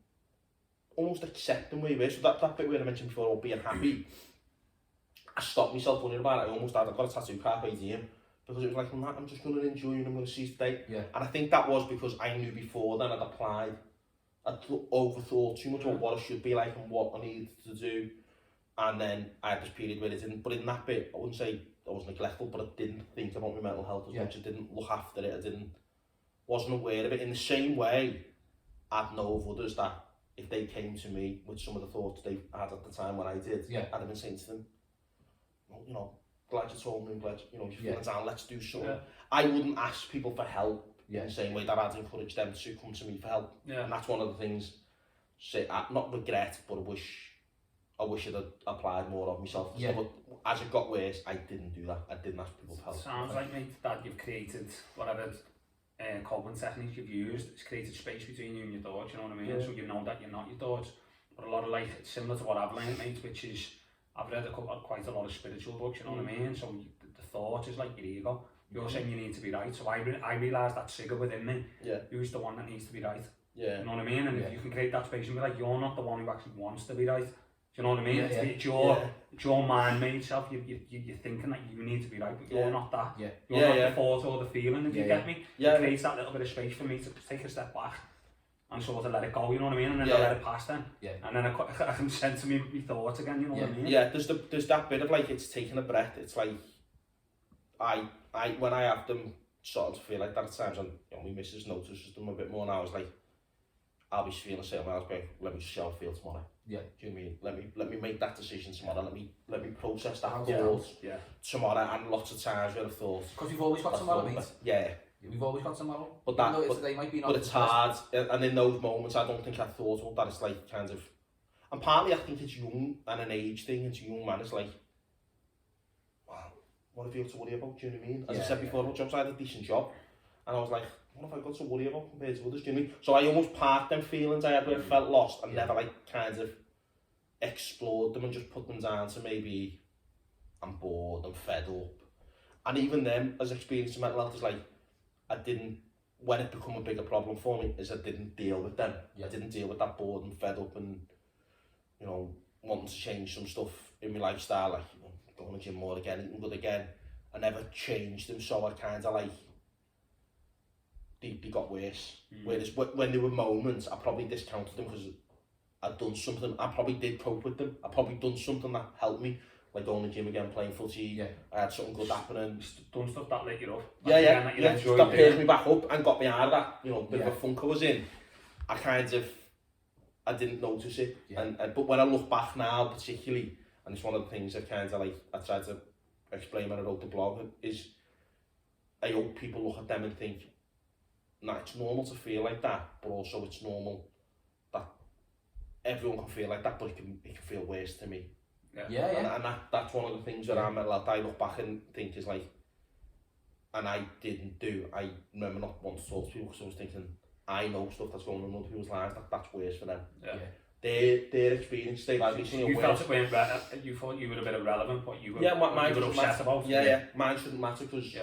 almost accepting where you were. So that bit where I mentioned before, being happy, I stopped myself wondering about it. I got a tattoo, carpe diem, because it was like, I'm just going to enjoy and I'm going to seize the day.
Yeah.
And I think that was because I knew before then I'd overthought too much about what I should be like and what I needed to do. And then I had this period where it didn't, but in that bit, I wouldn't say I was neglectful, but I didn't think about my mental health as much. I didn't look after it. Wasn't aware of it. In the same way, I'd know of others that if they came to me with some of the thoughts they had at the time when I did, I'd have been saying to them, well, glad you told me, glad, you're feeling down, let's do something. Yeah. I wouldn't ask people for help in the same way that I'd encourage them to come to me for help. Yeah. And that's one of the things, not regret, but I wish I'd applied more of myself. Yeah. But as it got worse, I didn't do that. I didn't ask people for help.
Sounds like, mate, that you've created whatever coping techniques you've used. It's created space between you and your thoughts, you know what I mean? Yeah. So you know that you're not your thoughts. But a lot of it's similar to what I've learned, mate, which is, I've read quite a lot of spiritual books, you know what I mean? So the thought is like your ego. You're saying you need to be right. So I realised that trigger within me. Yeah. Who's the one that needs to be right? Yeah. You know what I mean? And if you can create that space and be like, you're not the one who actually wants to be right. Do you know what I mean? It's your mind-made self. You're thinking that you need to be right, but you're not that. Yeah. You're not the thought or the feeling, if you get me. It creates that little bit of space for me to take a step back and sort of let it go, you know what I mean? And then I let it pass then. Yeah. And then I can center my thoughts again, you know what I mean?
Yeah, there's that bit of like, it's taking a breath. It's like, when I have them starting to feel like that at times, and my missus notices them a bit more now, it's like, I'll be feeling a certain way, I'll be like, let me just see how I feel tomorrow. Yeah. Do you know what I mean? Let me make that decision tomorrow, let me process that thought tomorrow, and lots of times where I've thought...
Because we've always got tomorrow, mate.
Yeah.
We've always got tomorrow.
But
they might be
but it's hard, and in those moments I don't think I thought about that. It's like kind of, and partly I think it's young and an age thing. It's a young man. It's like, wow, what have you got to worry about? Do you know what I mean? As I said before, I had a decent job, and I was like, what have I got to worry about compared to others? Do you know what I mean? So I almost parked them feelings I had where I felt lost, and never like kind of explored them and just put them down to maybe I'm bored, I'm fed up, and even then, as experiencing mental health, is like, I didn't, when it became a bigger problem for me, is I didn't deal with them. I didn't deal with that bored and fed up and, wanting to change some stuff in my lifestyle, like, going to the gym more again, eating good again. I never changed them, so I kind of like, they got worse. Whereas when there were moments, I probably discounted them because I'd done something, I probably did cope with them. I probably done something that helped me, like going to the gym again, playing footy. I had something good happening.
Done stuff that lit you up.
That paired me back up and got me out of that, you know, bit of a funk I was in. I didn't notice it. But when I look back now, particularly, and it's one of the things I tried to explain when I wrote the blog, is I hope people look at them and think, nah, it's normal to feel like that, but also it's normal that everyone can feel like that, but it can feel worse to me. And that's one of the things that I look back and think is like, and I remember not wanting to talk to people because I was thinking, I know stuff that's going on in other people's lives, that's worse for them. Their experience, they've had recently.
You felt it went you thought you were a bit irrelevant, what you were,
mine
you were upset about.
Mine shouldn't matter because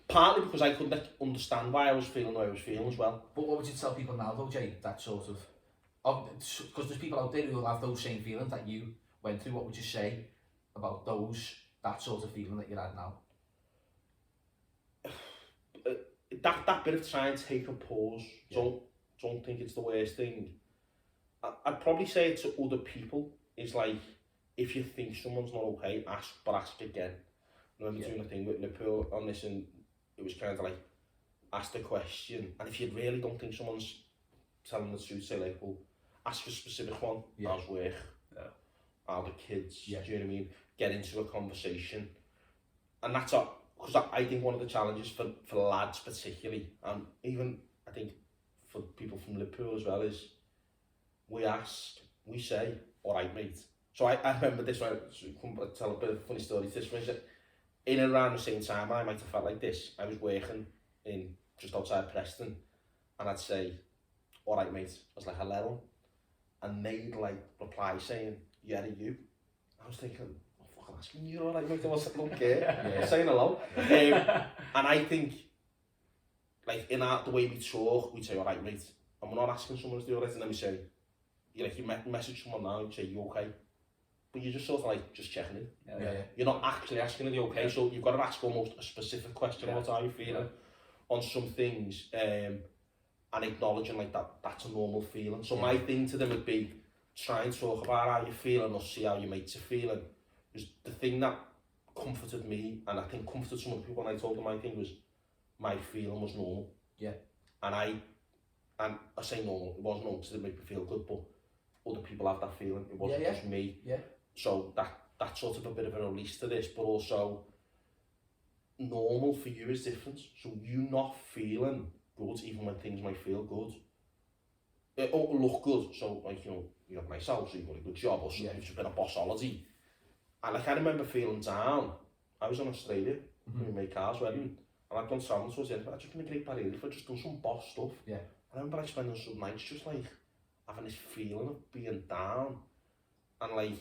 partly because I couldn't understand why I was feeling the way I was feeling as well.
But what would you tell people now though, Jay, that sort of, because there's people out there who will have those same feelings that you went through, what would you say about that sort of feeling that you're at now?
That bit of trying to take a pause, don't think it's the worst thing. I'd probably say it to other people, is like, if you think someone's not okay, ask again. I remember doing a thing with Liverpool on this, and it was kind of like, ask the question, and if you really don't think someone's telling the truth, say like, well, ask a specific one. How's work? How the kids? Do you know what I mean? Get into a conversation, and that's because I think one of the challenges for lads particularly, and even I think for people from Liverpool as well, is we say, all right, mate. So I remember this one, I'll tell a bit of a funny story. This was in and around the same time I might have felt like this. I was working in just outside Preston, and I'd say, all right, mate. I was like, hello, and they'd like reply saying, yeah, are you? I was thinking, I'm asking you, all right, mate. I don't care. I'm saying hello. And I think, like, the way we talk, we say, all right, mate. And we're not asking someone to do all right, and then we say, you message someone now, you say, you okay? But you're just sort of like, just checking in. You're not actually asking, are you okay? So you've got to ask almost a specific question, what are you feeling on some things, and acknowledging like that's a normal feeling. So my thing to them would be, try and talk about how you're feeling or see how your mates are feeling. Because the thing that comforted me, and I think comforted some of the people when I told them my thing, was my feeling was normal. And I say normal, it wasn't normal because it made me feel good, but other people have that feeling, it wasn't just me. So that's sort of a bit of a release to this, but also normal for you is different. So you not feeling good even when things might feel good, or look good. So like, you have a nice house, or you've got a good job, or something, you've been a boss holiday. And like I remember feeling down. I was in Australia, with my car's wedding, and I'd gone travelling towards the end, I'd just been a Great Barrier Reef, I'd just done some boss stuff. I remember like spending some nights just like having this feeling of being down, and like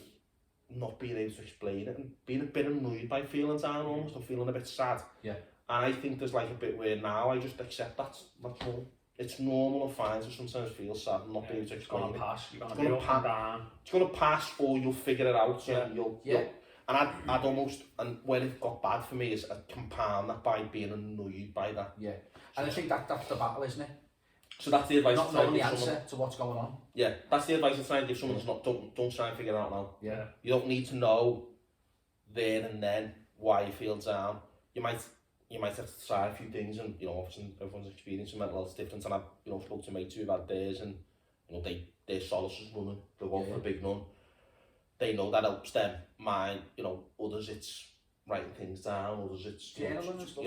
not being able to explain it, and being a bit annoyed by feeling down almost, and feeling a bit sad. And I think there's like a bit where now I just accept that's normal. It's normal and fine to sometimes feel sad and not be able to explain it. It's going to pass, or you'll figure it out. And you'll and I'd almost, and when it got bad for me, is I'd compound that by being annoyed by that.
And I think that's the battle, isn't it?
So that's the advice.
Not knowing the answer to what's going on.
That's the advice I try and give someone. Don't try and figure it out now. You don't need to know there and then why you feel down. You might have to try a few things, and obviously everyone's experience in mental health is different. And I've spoke to mates who've had theirs, and their solace is running. They're going for a big run. They know that helps them. Mine, others it's writing things down. Others it's
journaling and stuff.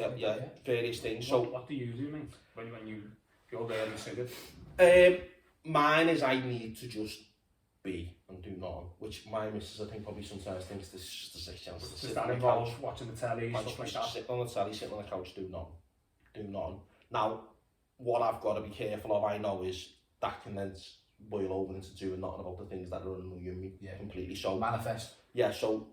Various things.
What do you do, mate? When you go there and sit it?
Mine is I need to just be and do nothing, which my missus I think probably sometimes thinks this is just a sixth chance to sit on the couch,
watching the telly, stuff like that.
Sit on the telly, sit on the couch, do nothing. Now, what I've got to be careful of, I know, is that can then boil over into doing nothing about the things that are annoying me completely. So
manifest.
So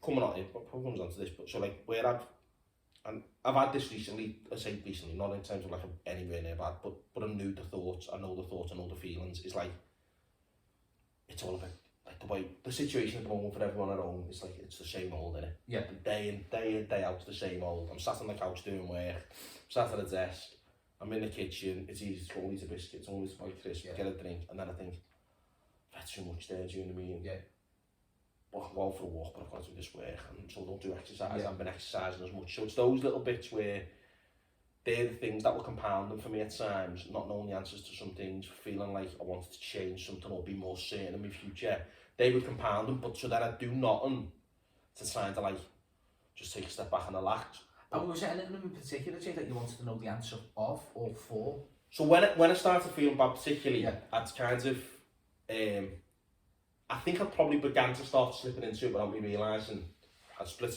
coming on it, probably comes onto this, but so like where I've had this recently, I say recently, not in terms of like anywhere near bad, but I know the thoughts, I know the feelings. It's like, it's all about like the way the situation at the moment for everyone at home is like, it's the same old, isn't it? Day in, day out, the same old. I'm sat on the couch doing work, sat at a desk, I'm in the kitchen, it's easy to go and eat a biscuit, it's always buy crisp, get a drink, and then I think, that's too much there, do you know what I mean?
Yeah.
Well, I can go out for a walk, but I've got to do this work, and so I don't do exercise,
Yeah.
I haven't been exercising as much. So it's those little bits where they're the things that will compound them for me at times, not knowing the answers to some things, feeling like I wanted to change something or be more certain in my future. They would compound them, but so that I do nothing to try to like just take a step back and relax.
And was there anything in particular, Jay, that you wanted to know the answer of or for?
So when I started feeling bad particularly,
Yeah.
I'd kind of, I think I probably began to start slipping into it without me realising. I'd split,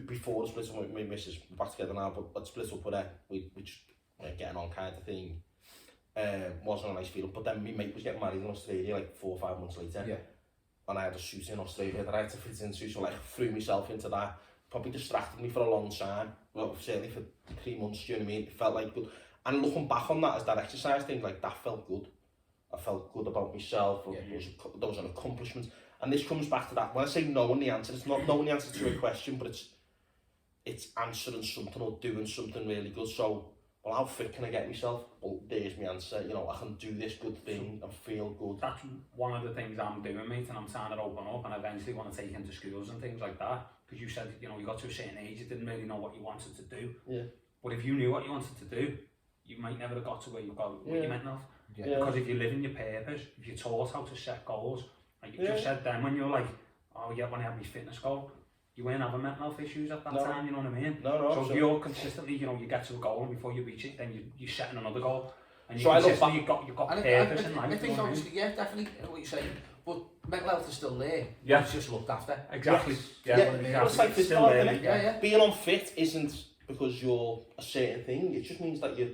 before the split up with my missus, we're back together now, but I'd split up with her, we just weren't getting on kind of thing. Wasn't a nice feeling, but then my mate was getting married in Australia like 4 or 5 months later.
Yeah.
And I had a shoot in Australia that I had to fit into, so like threw myself into that. Probably distracted me for a long time, well certainly for 3 months, do you know what I mean? It felt like good. And looking back on that as that exercise thing, like that felt good. I felt good about myself,
Yeah.
there was an accomplishment. And this comes back to that, when I say knowing the answer, it's not knowing the answer to a question, but it's answering something or doing something really good. So, well, how fit can I get myself? Well, there's my answer, you know, I can do this good thing and feel good.
That's one of the things I'm doing, mate, and I'm trying to open up, and I eventually want to take into schools and things like that. Because you said, you know, you got to a certain age, you didn't really know what you wanted to do.
Yeah.
But if you knew what you wanted to do, you might never have got to where you got, what you meant of.
Yeah.
Because if you live in your purpose, if you're taught how to set goals, like you just said then when you're like, oh yeah, when I had my fitness goal, you weren't having mental health issues at that time, you know what I mean?
No.
So if you're consistently, you know, you get to a goal and before you reach it, then you're setting another goal. And you
So I look
consistently, you've got purpose in life.
I think obviously, yeah, definitely, I know what you're saying, but mental health is still there.
Yeah.
It's just looked after.
Exactly.
Yeah, it's like
It's still there.
Yeah.
Being unfit isn't because you're a certain thing, it just means that you're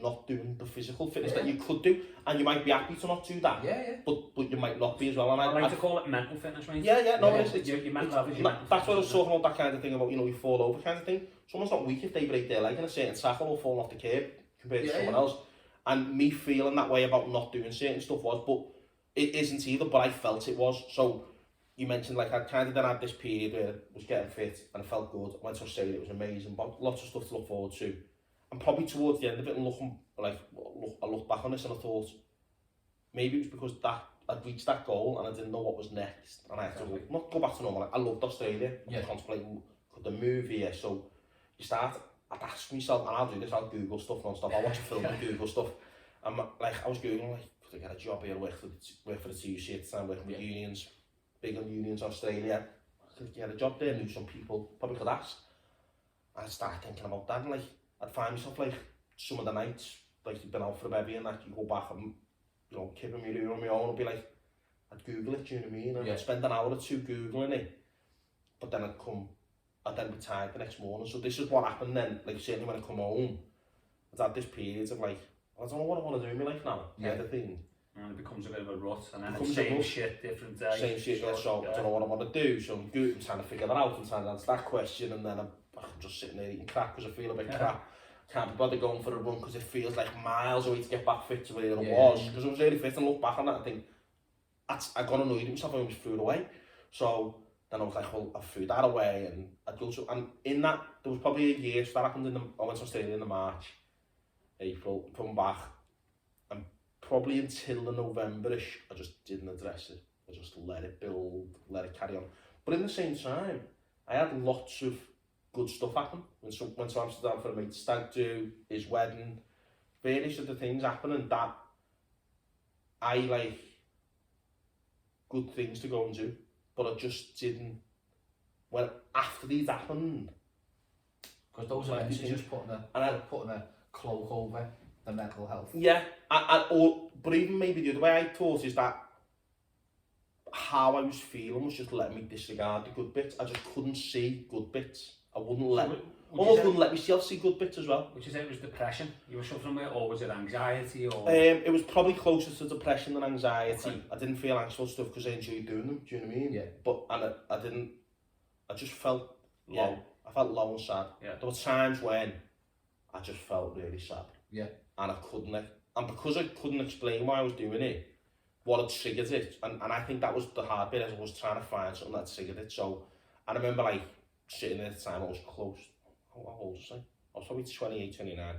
not doing the physical fitness that you could do, and you might be happy to not do that.
Yeah.
But you might not be as well. And
I like to call it mental fitness, mate.
No,
Yeah,
it's
your mental health is your mental
that's what I was
fitness.
talking about, that kind of thing about, you know, you fall over kind of thing. Someone's not weak if they break their leg in a certain tackle or falling off the curb compared to someone else. And me feeling that way about not doing certain stuff was, but it isn't either, but I felt it was. So you mentioned, like, I kind of then had this period where I was getting fit and I felt good. I went to Australia, it was amazing, but lots of stuff to look forward to. And probably towards the end of it, and I looked back on this and I thought, maybe it was because that I'd reached that goal and I didn't know what was next. And I had to not go back to normal. I loved Australia. I was contemplating, could the move here? So you start, I'd ask myself, and I'll do this, I'll Google stuff non-stop. I'll watch a film and Google stuff. And like, I was Googling, like, could I get a job here, work for the TUC at the time, working with unions, big on unions in Australia. Could I get a job there, knew some people, probably could ask. And I started thinking about that, and like, I'd find myself like, some of the nights, like you've been out for a bevy and that, you go back and, you know, keeping me room on my own, I'd be like, I'd Google it, do you know what I mean? And I'd spend an hour or two Googling it, but then I'd then be tired the next morning. So this is what happened then, like certainly when I come home, I'd had this period of like, I don't know what I want to do in my life now, kind of thing.
And it becomes a bit of a rut, and then
Becomes
it's
a
same
rut.
shit, different day.
Same shit, yeah, so I don't know what I want to do, so I'm trying to figure that out, I'm trying to answer that question, and then I'm just sitting there eating crap because I feel a bit crap. Can't be bothered going for a run because it feels like miles away to get back fit to where I was, because I was really fit, and look back on that and think, I got annoyed with myself, I almost threw it away. So then I was like, well, I threw that away, and I'd go to, and in that, there was probably a year, so that happened I went to Australia in the March, April, come back, and probably until the November-ish, I just didn't address it. I just let it build, let it carry on. But in the same time, I had lots of good stuff happen. Went to Amsterdam for a mate's stag do, his wedding, various other things happening that I like good things to go and do, but I just didn't. When after these happened,
because those events are just putting a cloak over the mental health.
Yeah, but even maybe the other way I thought is that how I was feeling was just letting me disregard the good bits. I just couldn't see good bits. I wouldn't let myself see good bits as well.
Would you say it was depression you were suffering with, or was it anxiety, or?
It was probably closer to depression than anxiety. Okay. I didn't feel anxious stuff because I enjoyed doing them. Do you know what I mean?
Yeah.
But I just felt low. I felt low and sad.
Yeah.
There were times when I just felt really sad.
Yeah.
And I couldn't. And because I couldn't explain why I was doing it, what had triggered it, and I think that was the hard bit, as I was trying to find something that triggered it. So I remember like sitting there at the time, I was close. How old was I? I was probably 28, 29.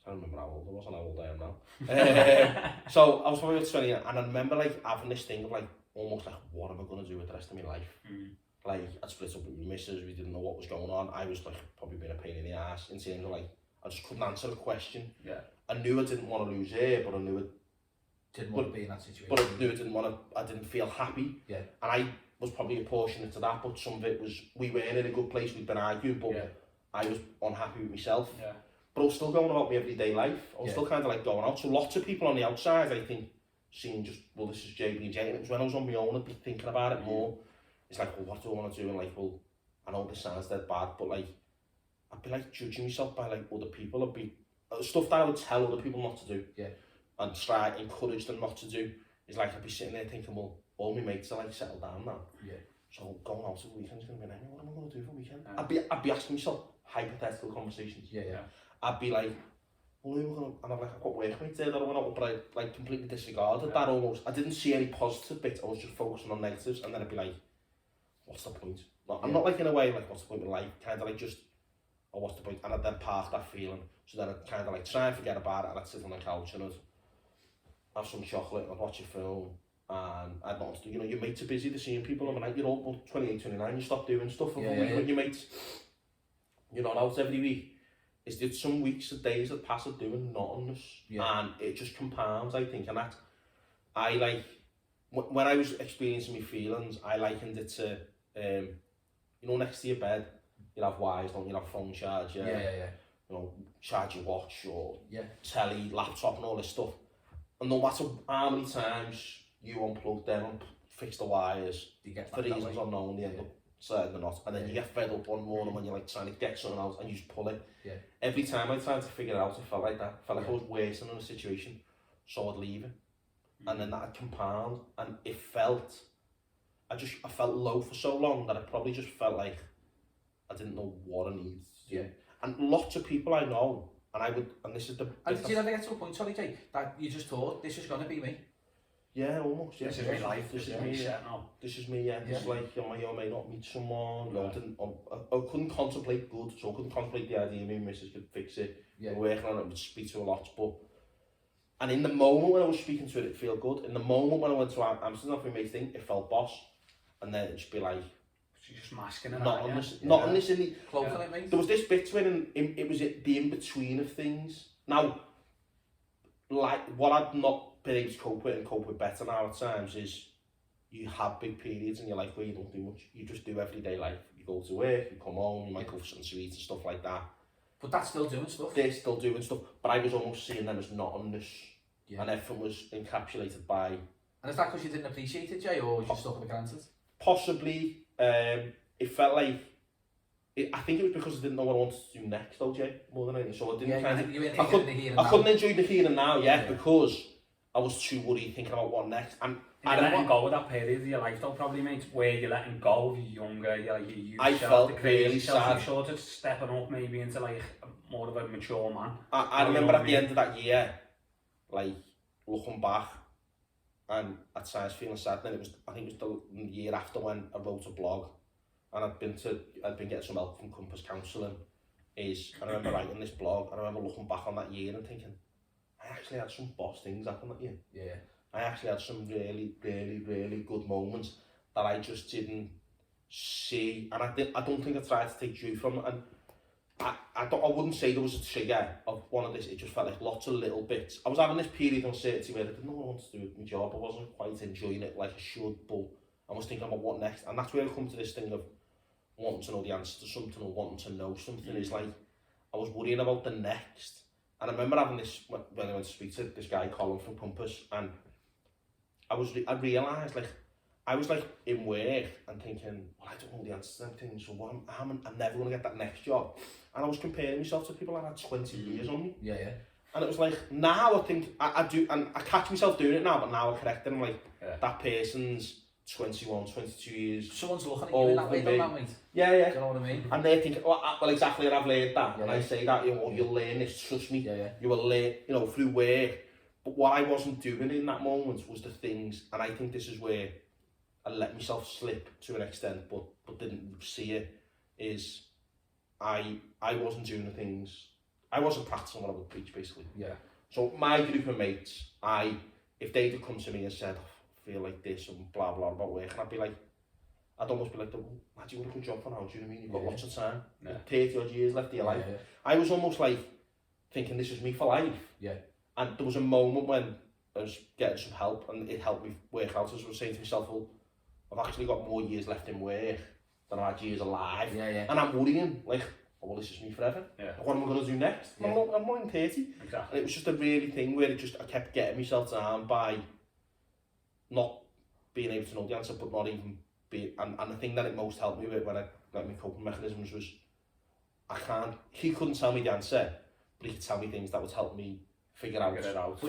So can't remember how old I was and how old I am now. So I was probably about 20, and I remember like having this thing of like, almost like, what am I going to do with the rest of my life? Like, I'd split up with my missus, we didn't know what was going on. I was like, probably being a pain in the ass in terms of like, I just couldn't answer a question.
Yeah.
I knew I didn't want to lose her, but I knew it
didn't want to be in that situation.
But I knew I didn't feel happy.
Yeah.
And I was probably proportionate to that, but some of it was, we weren't in a good place, we'd been arguing, but I was unhappy with myself.
Yeah.
But I was still going about my everyday life. I was still kind of like going out. So lots of people on the outside, I think, seeing just, well, this is JB and J. And it was when I was on my own, I'd be thinking about it more. It's like, well, what do I want to do? And like, well, I know this sounds dead bad, but like, I'd be like judging myself by like other people. I'd be, stuff that I would tell other people not to do. Yeah. And try to encourage them not to do. It's like, I'd be sitting there thinking, well, all my mates are like settled down now. Yeah. So going out for the weekend's going to be like, what am I going to do for the weekend? I'd be asking myself hypothetical conversations. Yeah, yeah. I'd be like, well, who am I going to, and I've like, I've got workmates there that I went out with, but I like completely disregarded that almost. I didn't see any positive bits, I was just focusing on negatives, and then I'd be like, what's the point? Like, I'm not like in a way like, what's the point in life? Kind of like just, oh, what's the point? And I'd then park that feeling. So then I'd kind of like try and forget about it, and I'd sit on the couch and I'd have some chocolate, and I'd watch a film, and I'd not, you know, your mates are busy, they're seeing people, and like, you're all about 28, 29, you stop doing stuff for a week with your mates. You're not out every week. It's some weeks or days that pass of doing nothingness, and it just compounds, I think, and that, I like, when I was experiencing my feelings, I likened it to, you know, next to your bed, you'll have wires, don't you? You'll have phone charge, you know, charge your watch, or telly, laptop, and all this stuff. And no matter how many times you unplug them and fix the wires, for reasons unknown, they end up setting the knot. And then you get fed up one morning when you're like trying to get something out and you just pull it. Yeah. Every time I tried to figure it out, it felt like that. It felt like I was worsening the situation, so I'd leave it. And then that'd compound, and it felt, I felt low for so long that I probably just felt like I didn't know what I needed to do. Yeah. And lots of people I know, and this is the...
And did you ever get to a point, sorry Jay, that you just thought, this is going to be me?
Yeah, almost, yeah.
This is my life, this is me,
This is me, yeah. It's like, I may not meet someone, I couldn't contemplate good, so I couldn't contemplate the idea me and Mrs. could fix it. We're working on it, we'd speak to a lot, but... And in the moment when I was speaking to it, it felt good. In the moment when I went to Amsterdam for my thing, it felt boss. And then it'd just be like...
You're just masking it
not
out,
on this in the...
It
there was this bit when it was the in-between of things. Now, like, what I've not been able to cope with better now at times is you have big periods in your life where you don't do much. You just do everyday life. You go to work, you come home, you might go for something to eat and stuff like that.
But that's still doing stuff.
They're still doing stuff, but I was almost seeing them as not on this, and everything was encapsulated by...
And is that because you didn't appreciate it, Jay, or you just took it for granted?
Possibly. It felt like... I think it was because I didn't know what I wanted to do next, though, Jay, more than anything. So I didn't I couldn't enjoy the here and now yet because I was too worried thinking about what next. And
you're letting go of that period of your life, though, probably, mate, where you're letting go of your younger, you
I felt really sad.
You're sort of stepping up maybe into like more of a mature man.
I remember at the end of that year, like looking back, and at times feeling sad. Then I think it was the year after when I wrote a blog, and I'd been getting some help from Compass Counselling. I remember writing this blog, and I remember looking back on that year and thinking, I actually had some boss things happen that year. Yeah. I actually had some really, really, really good moments that I just didn't see, and I don't think I tried to take joy from it. And I wouldn't say there was a trigger of one of this. It just felt like lots of little bits. I was having this period of uncertainty where I didn't know what I wanted to do with my job. I wasn't quite enjoying it like I should, but I was thinking about what next. And that's where I come to this thing of wanting to know the answer to something or wanting to know something. Is like, I was worrying about the next. And I remember having this, when I went to speak to this guy, Colin from Compass, and I realised, like, I was like in work and thinking, well, I don't know the answer to them things, so I'm never going to get that next job. And I was comparing myself to people that had 20 years on me. Yeah, yeah. And it was like, now I think, I do, and I catch myself doing it now, but now I correct them, like, that person's 21, 22 years.
Someone's looking at you in that way, don't that, mate?
Yeah, yeah.
Do you know what I mean?
And they're thinking, well, exactly, and I've learned that. And I say that, you'll learn this, trust me. You will learn, through work. But what I wasn't doing in that moment was the things, and I think this is where I let myself slip to an extent, but didn't see it, is I wasn't doing the things I wasn't practicing what I would preach, basically.
Yeah.
So my group of mates, if they'd have come to me and said, I feel like this and blah, blah, about work, and I'd be like, I'd almost be like, why do you want to jump for now? Do you know what I mean? You've got lots of time. 30 odd years left of your life. I was almost like thinking this is me for life.
Yeah.
And there was a moment when I was getting some help and it helped me work out. As I was saying to myself, well, I've actually got more years left in work than I've had years alive. And I'm worrying, like, oh, well, this is me forever. What am I going to do next? I'm more than 30.
Exactly.
And it was just a really thing where I kept getting myself down by not being able to know the answer, but not even be. And the thing that it most helped me with when I got my coping mechanisms was, he couldn't tell me the answer, but he could tell me things that would help me figure it out,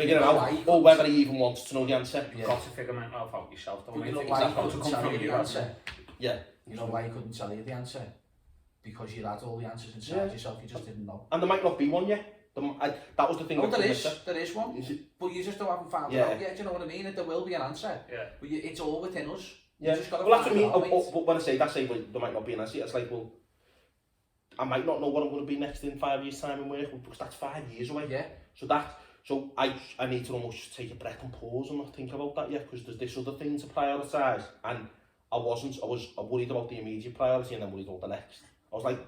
or whether he even wanted to know the answer.
You've got to figure it out yourself, don't
you
you?
know why he couldn't tell you the answer?
Yeah.
You know why he couldn't tell you the answer? Because you had all the answers inside yourself, you just didn't know.
And there might not be one yet. That was the thing.
Oh, there is one. But you just haven't found it out yet, do you know what I mean? There will be an answer. But it's all within us.
Yeah.
Just gotta
well, that's what I mean.
it.
But when I say that, there might not be an answer. It's like, well, I might not know what I'm going to be next in 5 years' time in work, because that's 5 years away.
Yeah.
So I need to almost just take a breath and pause and not think about that yet, because there's this other thing to prioritise. And I was worried about the immediate priority and then worried about the next. I was like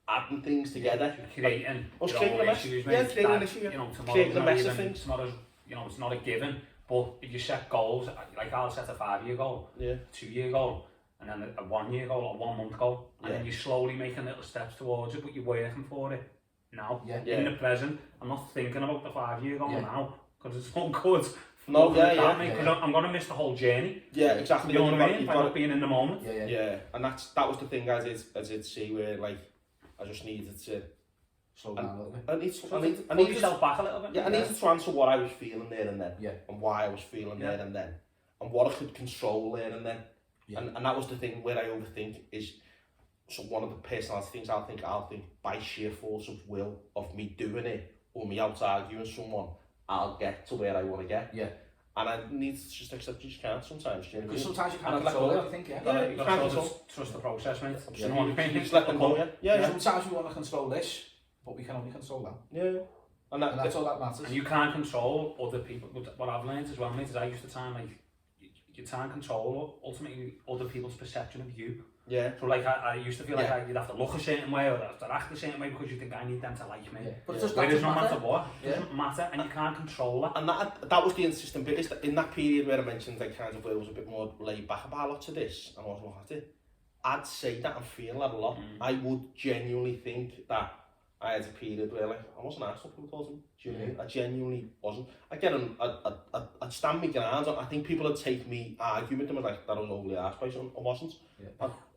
adding things together.
Creating
issues, creating an issue.
You know,
creating the best of things.
It's not a given, but if you set goals, like I'll set a 5-year goal, 2-year goal, and then a 1-year goal, a 1-month goal, and then you're slowly making little steps towards it, but you're working for it now. In the present, I'm not thinking about the 5-year goal now, because it's not good.
No,
because I'm going to miss the whole journey.
Yeah, exactly.
You know what I mean? By not being in the moment.
Yeah. And that was the thing I did see, where like I just needed to
slow down a little bit.
I need yourself back a little bit.
Yeah, I needed to answer what I was feeling there and then, and why I was feeling there and then, and what I could control there and then. And that was the thing where I overthink is. So one of the personality things I'll think by sheer force of will of me doing it or me out arguing someone, I'll get to where I want to get.
Yeah.
And I need to just accept you just can't sometimes.
Because sometimes you can't control everything,
you can't trust the process, mate.
Just let them go,
Sometimes we want to control this, but we can only control that.
Yeah. And
that's all that matters.
And you can't control other people. What I've learned as well, mate, is I used to time, like, you can't control ultimately other people's perception of you.
Yeah.
So like I used to feel like you'd have to look a certain way or have to act a certain way because you think I need them to like me.
But it does
no matter what, it doesn't matter, and you can't control that.
And that was the insistent bit. Is that in that period where I mentioned like kind of where I was a bit more laid back about lots of this, and I wasn't looking at it, I'd say that and feel that a lot. I would genuinely think that I had a period where like I wasn't asked what people told me. Do you know what I mean? I genuinely wasn't. I'd stand my ground. I think people would take me arguing with them like that I was overly asked by someone. I wasn't.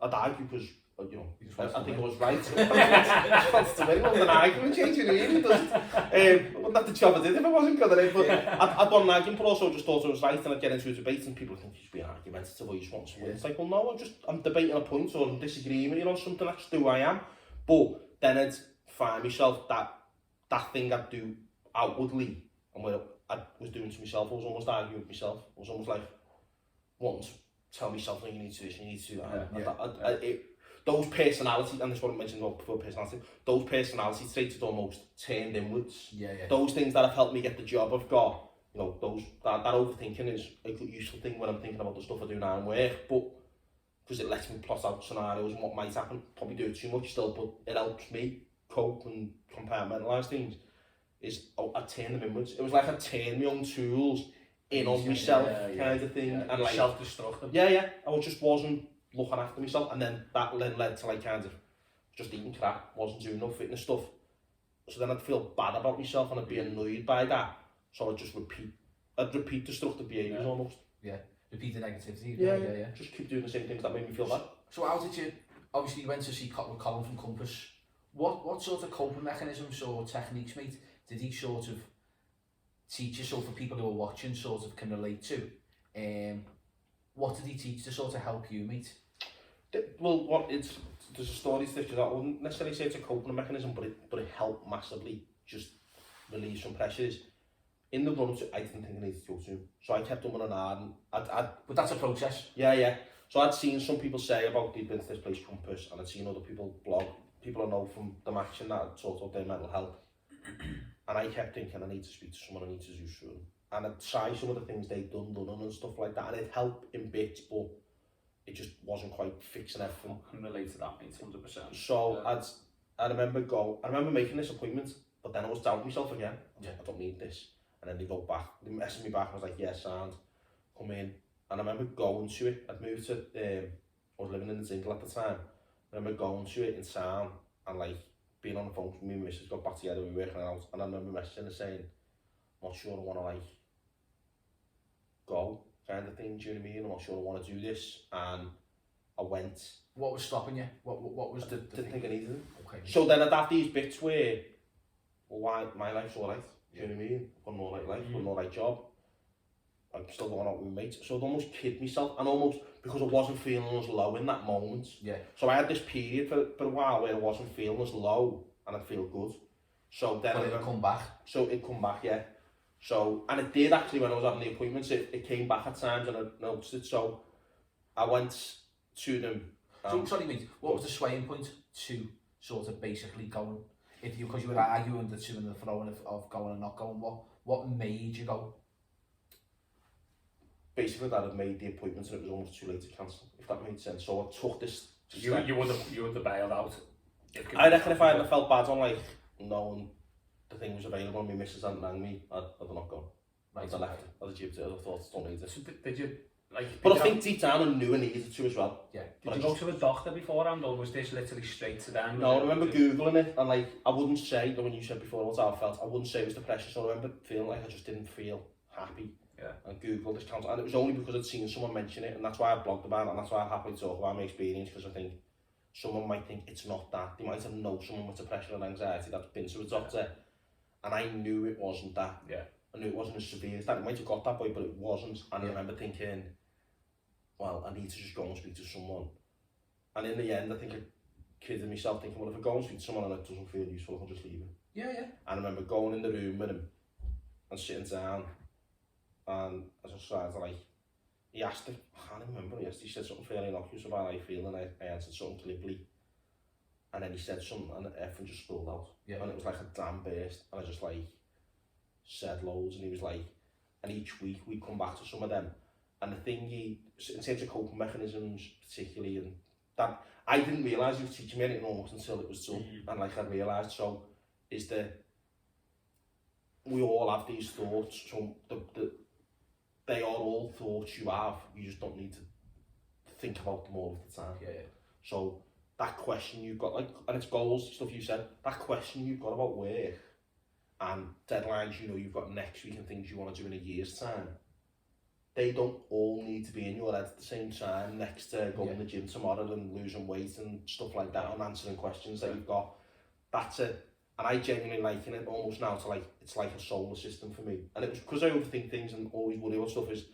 I'd argue because you know I think I was right. It's to win. It wasn't an argument, you know what I mean? It doesn't. I wouldn't have the job I did if I wasn't good at it. But I'd won an argument, but also just thought I was right, and I'd get into a debate, and people think you should be argumentative or you just want to win. It's like, well, no, I'm debating a point or I'm disagreeing with you on something. That's just who I am. But then I'd find myself that thing I'd do outwardly, and what I was doing to myself, I was almost arguing with myself. I was almost like wanting to tell myself, no, you need to do this, you need to do that. Those personalities, and this is what I mentioned about before personality, those personality traits had almost turned inwards. Those things that have helped me get the job I've got, you know, that overthinking is a good useful thing when I'm thinking about the stuff I do now in work, but because it lets me plot out scenarios and what might happen. Probably do it too much still, but it helps me cope and compartmentalise things. I turn them inwards. It was like I turned my own tools in on myself, kind of thing, and like
self-destructive.
I just wasn't looking after myself, and then that led to like kind of just eating crap, wasn't doing no fitness stuff. So then I'd feel bad about myself and I'd be annoyed by that. So I'd just repeat destructive behaviours almost.
Repeat the negativity.
Just keep doing the same things that made me feel bad.
So how did you? Obviously, you went to see Colin from Compass. What sort of coping mechanisms or techniques, mate, did he sort of teach you, so for people who are watching sort of can relate to? What did he teach to sort of help you, mate?
Well, there's a story to this, because I wouldn't necessarily say it's a coping mechanism, but it helped massively just relieve some pressures. In the run-up to, I didn't think I needed to go to him, so I kept him on an hour, and
But that's a process.
Yeah. So I'd seen some people say about they'd been to this place Compass, and I'd seen other people blog, people I know from the match and that had talked about their mental health, And I kept thinking, I need to speak to someone, I need to do soon. And I'd try some of the things they'd done and stuff like that, and it'd help in bits, but it just wasn't quite fixing everything.
I can relate to that, mate, 100%.
So I remember making this appointment, but then I was doubting myself again. I don't need this. And then they go back, they messaged me back, I was like, yeah, sound, come in. And I remember going to it. I'd moved to, I was living in the Zingle at the time. I remember going to it in town and like being on the phone with me and my missus, got back together, we were working out, and I remember messaging her saying, I'm not sure I want to like go, kind of thing, do you know what I mean? I'm not sure I want to do this. And I went.
What was stopping you? What was the
didn't think I needed it.
Okay.
So then I'd have these bits where, well, why, my life's alright, do you know what I mean? I've got an alright life, got an alright job. I'm still going out with mates. So I'd almost kid myself, and almost because I wasn't feeling as low in that moment. Yeah. So I had this period for a while where I wasn't feeling as low and I'd feel good. So then
it'd come back. So
it'd come back, yeah. So, and it did actually when I was having the appointments, it came back at times and I noticed it. So I went to them.
So sorry mate, what was the swaying point to sort of basically going? If you, because you were arguing the to and the fro of going and not going, what made you go?
Basically that had made the appointment and it was almost too late to cancel, if that made sense. So I took this.
You would have bailed out.
I reckon if I hadn't felt bad on like knowing the thing was available and my missus hadn't rang me, I'd have not gone. Right, I left it. I'd have gypped it. I thought I don't need it.
So did you like?
But I think deep down I knew I needed to as well.
Yeah. Did you go to a doctor beforehand, or was this literally straight to them?
No, I remember googling it and like I wouldn't say, when you said before what I felt, I wouldn't say it was depression. So I remember feeling like I just didn't feel happy. Yeah. And Googled this council, and it was only because I'd seen someone mention it, and that's why I blogged about it, and that's why I happily talk about my experience, because I think someone might think it's not that. They might have known someone with depression and anxiety that's been to a doctor, and I knew it wasn't that. Yeah. I knew it wasn't as severe as that. It might have got that way, but it wasn't. And I remember thinking, well, I need to just go and speak to someone. And in the end, I think I kidded myself thinking, well, if I go and speak to someone and it doesn't feel useful, I'll just leave it. Yeah, yeah. And I remember going in the room with him and sitting down. And I just started to like, he asked, I can't remember, he said something fairly innocuous about how I feel, and I answered something glibly. And then he said something, and everything just spilled out. Yeah. And it was like a dam burst, and I just like said loads, and he was like, and each week we'd come back to some of them. And the thing in terms of coping mechanisms particularly, and that, I didn't realise he was teaching me anything almost until it was done. And like I realised, so, is that we all have these thoughts, so they are all thoughts you have, you just don't need to think about them all the time. Yeah. So that question you've got, like, and it's goals, stuff you said, that question you've got about work and deadlines you know you've got next week and things you want to do in a year's time, they don't all need to be in your head at the same time next to going to the gym tomorrow and losing weight and stuff like that and answering questions that you've got. That's it. And I genuinely liken it almost now to like, it's like a solar system for me. And it was because I overthink things and always worry about stuff, is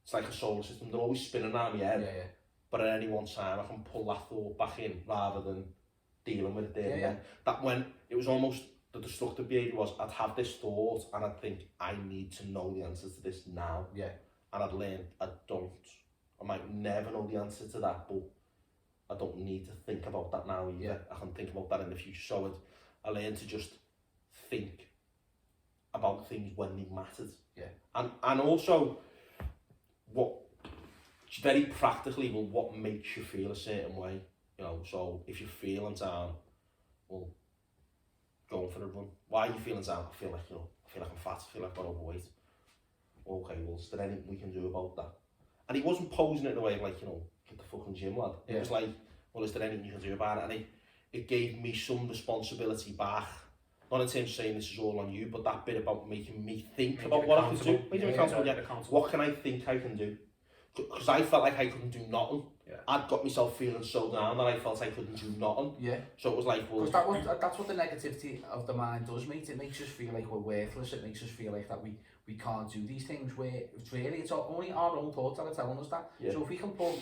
it's like a solar system. They're always spinning around my head. Yeah, yeah. But at any one time, I can pull that thought back in rather than dealing with it there. Yeah. That when it was almost the destructive behaviour was, I'd have this thought and I'd think, I need to know the answer to this now. Yeah. And I'd learn, I might never know the answer to that, but I don't need to think about that now either. Yeah. I can think about that in the future. So I learned to just think about things when they mattered. Yeah. And also, very practically, well, what makes you feel a certain way, you know, so if you're feeling down, well, going for a run. Why are you feeling down? I feel like I'm fat, I feel like I've got overweight. Okay, well, is there anything we can do about that? And he wasn't posing it in a way like, you know, get the fucking gym, lad. It was like, well, is there anything you can do about it? And it gave me some responsibility back. Not in terms of saying this is all on you, but that bit about making me think about what I can do. Making me accountable, What can I think I can do? Because I felt like I couldn't do nothing. Yeah. I'd got myself feeling so down that I felt I couldn't do nothing. Yeah. So it was like, well...
Because that's what the negativity of the mind does, mate. It makes us feel like we're worthless. It makes us feel like that we can't do these things, where it's only our own thoughts that are telling us that. Yeah. So if we can put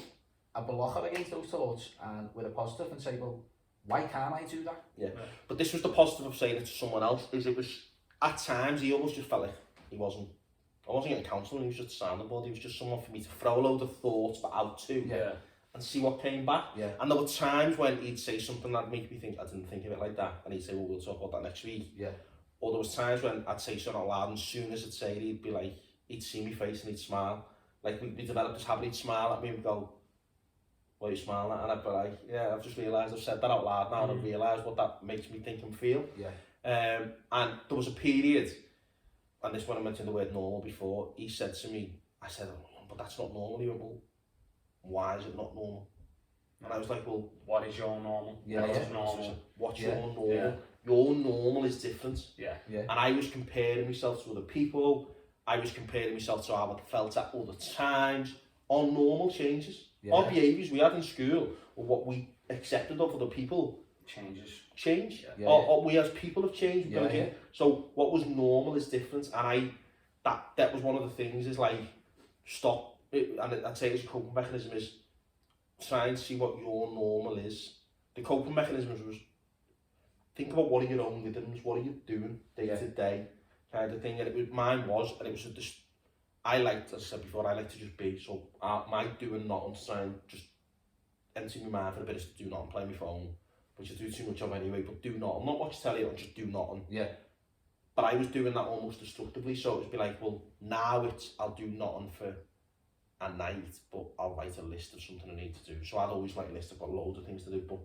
a blocker against those thoughts and with a positive and say, well, why can't I do that?
Yeah. But this was the positive of saying it to someone else, is it was, at times, he almost just felt like I wasn't getting counselling, he was just a sounding board, he was just someone for me to throw a load of thoughts out to and see what came back. Yeah. And there were times when he'd say something that made me think, I didn't think of it like that, and he'd say, well, we'll talk about that next week. Yeah. or there was times when I'd say something out loud, and as soon as I'd say it, he'd be like, he'd see me face and he'd smile. Like, we developed this habit, he'd smile at me and go, "What are you smiling at?" And I'd be like, "Yeah, I've just realised I've said that out loud now, and I've realised what that makes me think and feel." And there was a period, and this when I mentioned the word normal before, he said to me, I said, "Oh, but that's not normal." He went, "Well, why is it not normal?" And I was like, "Well,
what is your normal?
What's normal? What's your normal?
Yeah.
Your normal is different."
Yeah.
And I was comparing myself to other people. I was comparing myself to how I felt at other times. Our normal changes. Our behaviours we had in school, or what we accepted of other people, change. Or we as people have changed. So what was normal is different. And that was one of the things, is like, stop it, and I'd say it's a coping mechanism, is try and see what your normal is. The coping mechanism was, think about what are your own rhythms, what are you doing day to day, kind of thing. And it was, mine was, and it was just, I liked, as I said before, I like to just be. So my doing nothing, to try and just empty my mind for a bit, is to do nothing, play my phone, which I do too much of anyway, but do nothing, not watch telly, or just do nothing. But I was doing that almost destructively, so it would be like, well, now I'll do nothing for a night, but I'll write a list of something I need to do. So I'd always write a list, I've got loads of things to do, but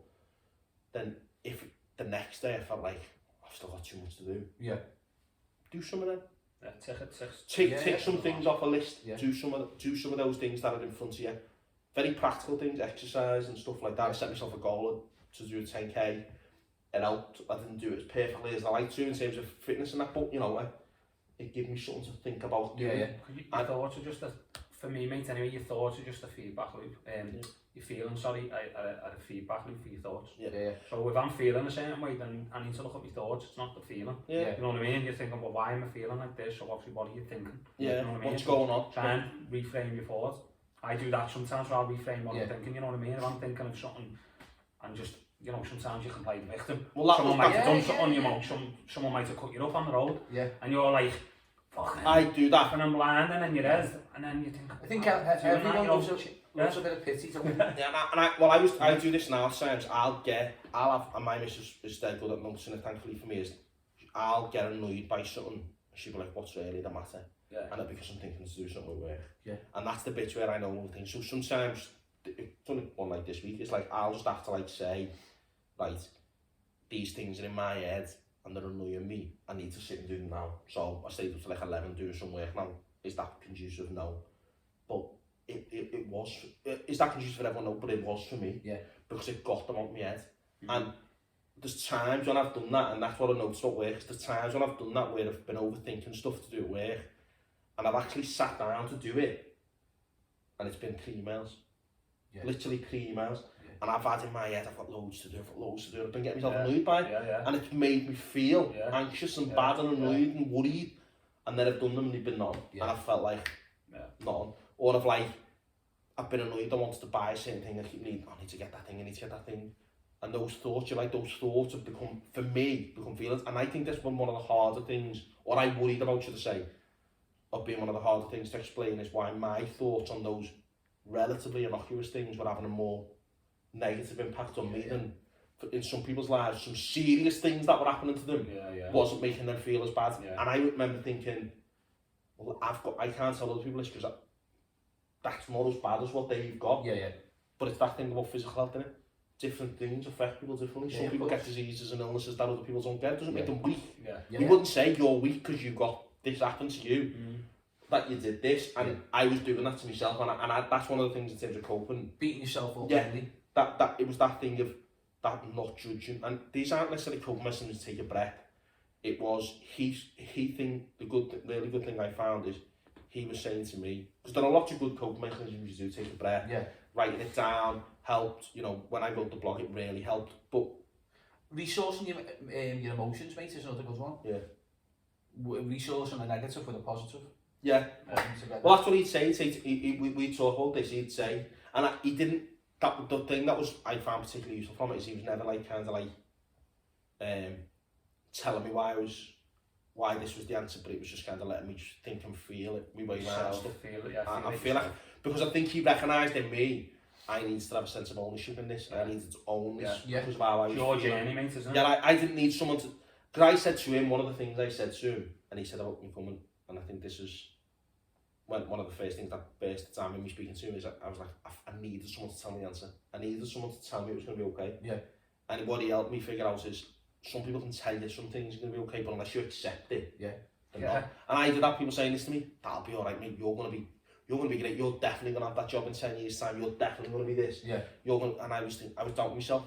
then if the next day I felt like I've still got too much to do, do some of them. Tick some things off a list. Do some of those things that are in front of you. Very practical things, exercise and stuff like that. I set myself a goal to do a 10k. It helped. I didn't do it as perfectly as I like to in terms of fitness and that, but you know, it gave me something to think about.
Your thoughts are just for me, mate, anyway, your thoughts are just a feedback loop. You're feeling, sorry, a feedback loop for your thoughts. So if I'm feeling a certain way, then I need to look at my thoughts, it's not the feeling. You know what I mean? You're thinking, well, why am I feeling like this? So obviously, what are you thinking? You know what I mean?
What's going on?
Try and reframe your thoughts. I do that sometimes, so I'll reframe what I'm thinking, you know what I mean? If I'm thinking of something, and just, you know, sometimes you can play the victim.
Well,
someone might have done something, you know, someone might have cut you up on the road, and you're like, fucking,
I do that.
And I'm blinding in your head, and then you think,
I think everyone loves a bit of pity.
I do this now. Sometimes I'll have, and my missus is dead good at noticing it, thankfully for me, is I'll get annoyed by something. She'll be like, "What's really the matter?" And it's because I'm thinking to do something with work. And that's the bit where I know all the things. So sometimes, it's only one like this week, it's like I'll just have to like say, right, these things are in my head and they're annoying me. I need to sit and do them now. So I stayed up to like 11 doing some work now. Is that conducive? No. But it was. Is that conducive for everyone? No, but it was for me. Because it got them out my head. And there's times when I've done that, and that's what I noticed about work, there's times when I've done that where I've been overthinking stuff to do at work, and I've actually sat down to do it, and it's been 3 emails. Literally 3 emails. And I've had in my head, I've got loads to do, I've been getting myself annoyed by it, and it's made me feel anxious and bad and annoyed and worried, and then I've done them and they've been nothing, and I've felt like nothing. Or I've been annoyed, I wanted to buy a certain thing, I keep needing, I need to get that thing, I need to get that thing. And those thoughts, those thoughts have become, for me, feelings. And I think that's been one of the harder things, or I worried about, should I say, of being one of the harder things to explain, is why my thoughts on those relatively innocuous things were having a more negative impact on me than in some people's lives. Some serious things that were happening to them wasn't making them feel as bad. And I remember thinking, well, I can't tell other people this because that's not as bad as what they've got. But it's that thing about physical health, isn't it? Different things affect people differently. Some people get diseases and illnesses that other people don't get. It doesn't make them weak. You wouldn't say you're weak because you got this happened to you. That you did this, and I was doing that to myself, and that's one of the things in terms of coping.
Beating yourself up.
That it was that thing of that not judging, and these aren't necessarily coping mechanisms to take a breath. It was he thing. Really good thing I found is he was saying to me, because there are lots of good coping mechanisms you do, take a breath, writing it down helped. You know, when I wrote the blog, it really helped. But
resourcing your emotions, mate, is another good one. Resourcing the negative with a positive.
Well, that's what he'd say. We'd talk about this. He'd say, and he didn't. The thing that was I found particularly useful from it is he was never like kind of like telling me why this was the answer, but it was just kind of letting me just think and feel it. Me way around stuff. I feel like because I think he recognised in me, I needed to have a sense of ownership in this. I needed to own this because of how I was.
Your journey, mate, isn't it?
I didn't need someone to. Because I said to him, one of the things I said to him, and he said about me coming, and I think this is one of the first things that burst the time in me speaking to him, is I was like, I needed someone to tell me the answer. I needed someone to tell me it was going to be okay.
Yeah.
And what he helped me figure out is, some people can tell you some things are going to be okay, but unless you accept it, they're not. And I did have people saying this to me, that'll be alright, mate, you're going to be great, you're definitely going to have that job in 10 years time, you're definitely going to be this.
Yeah.
And I was doubting myself.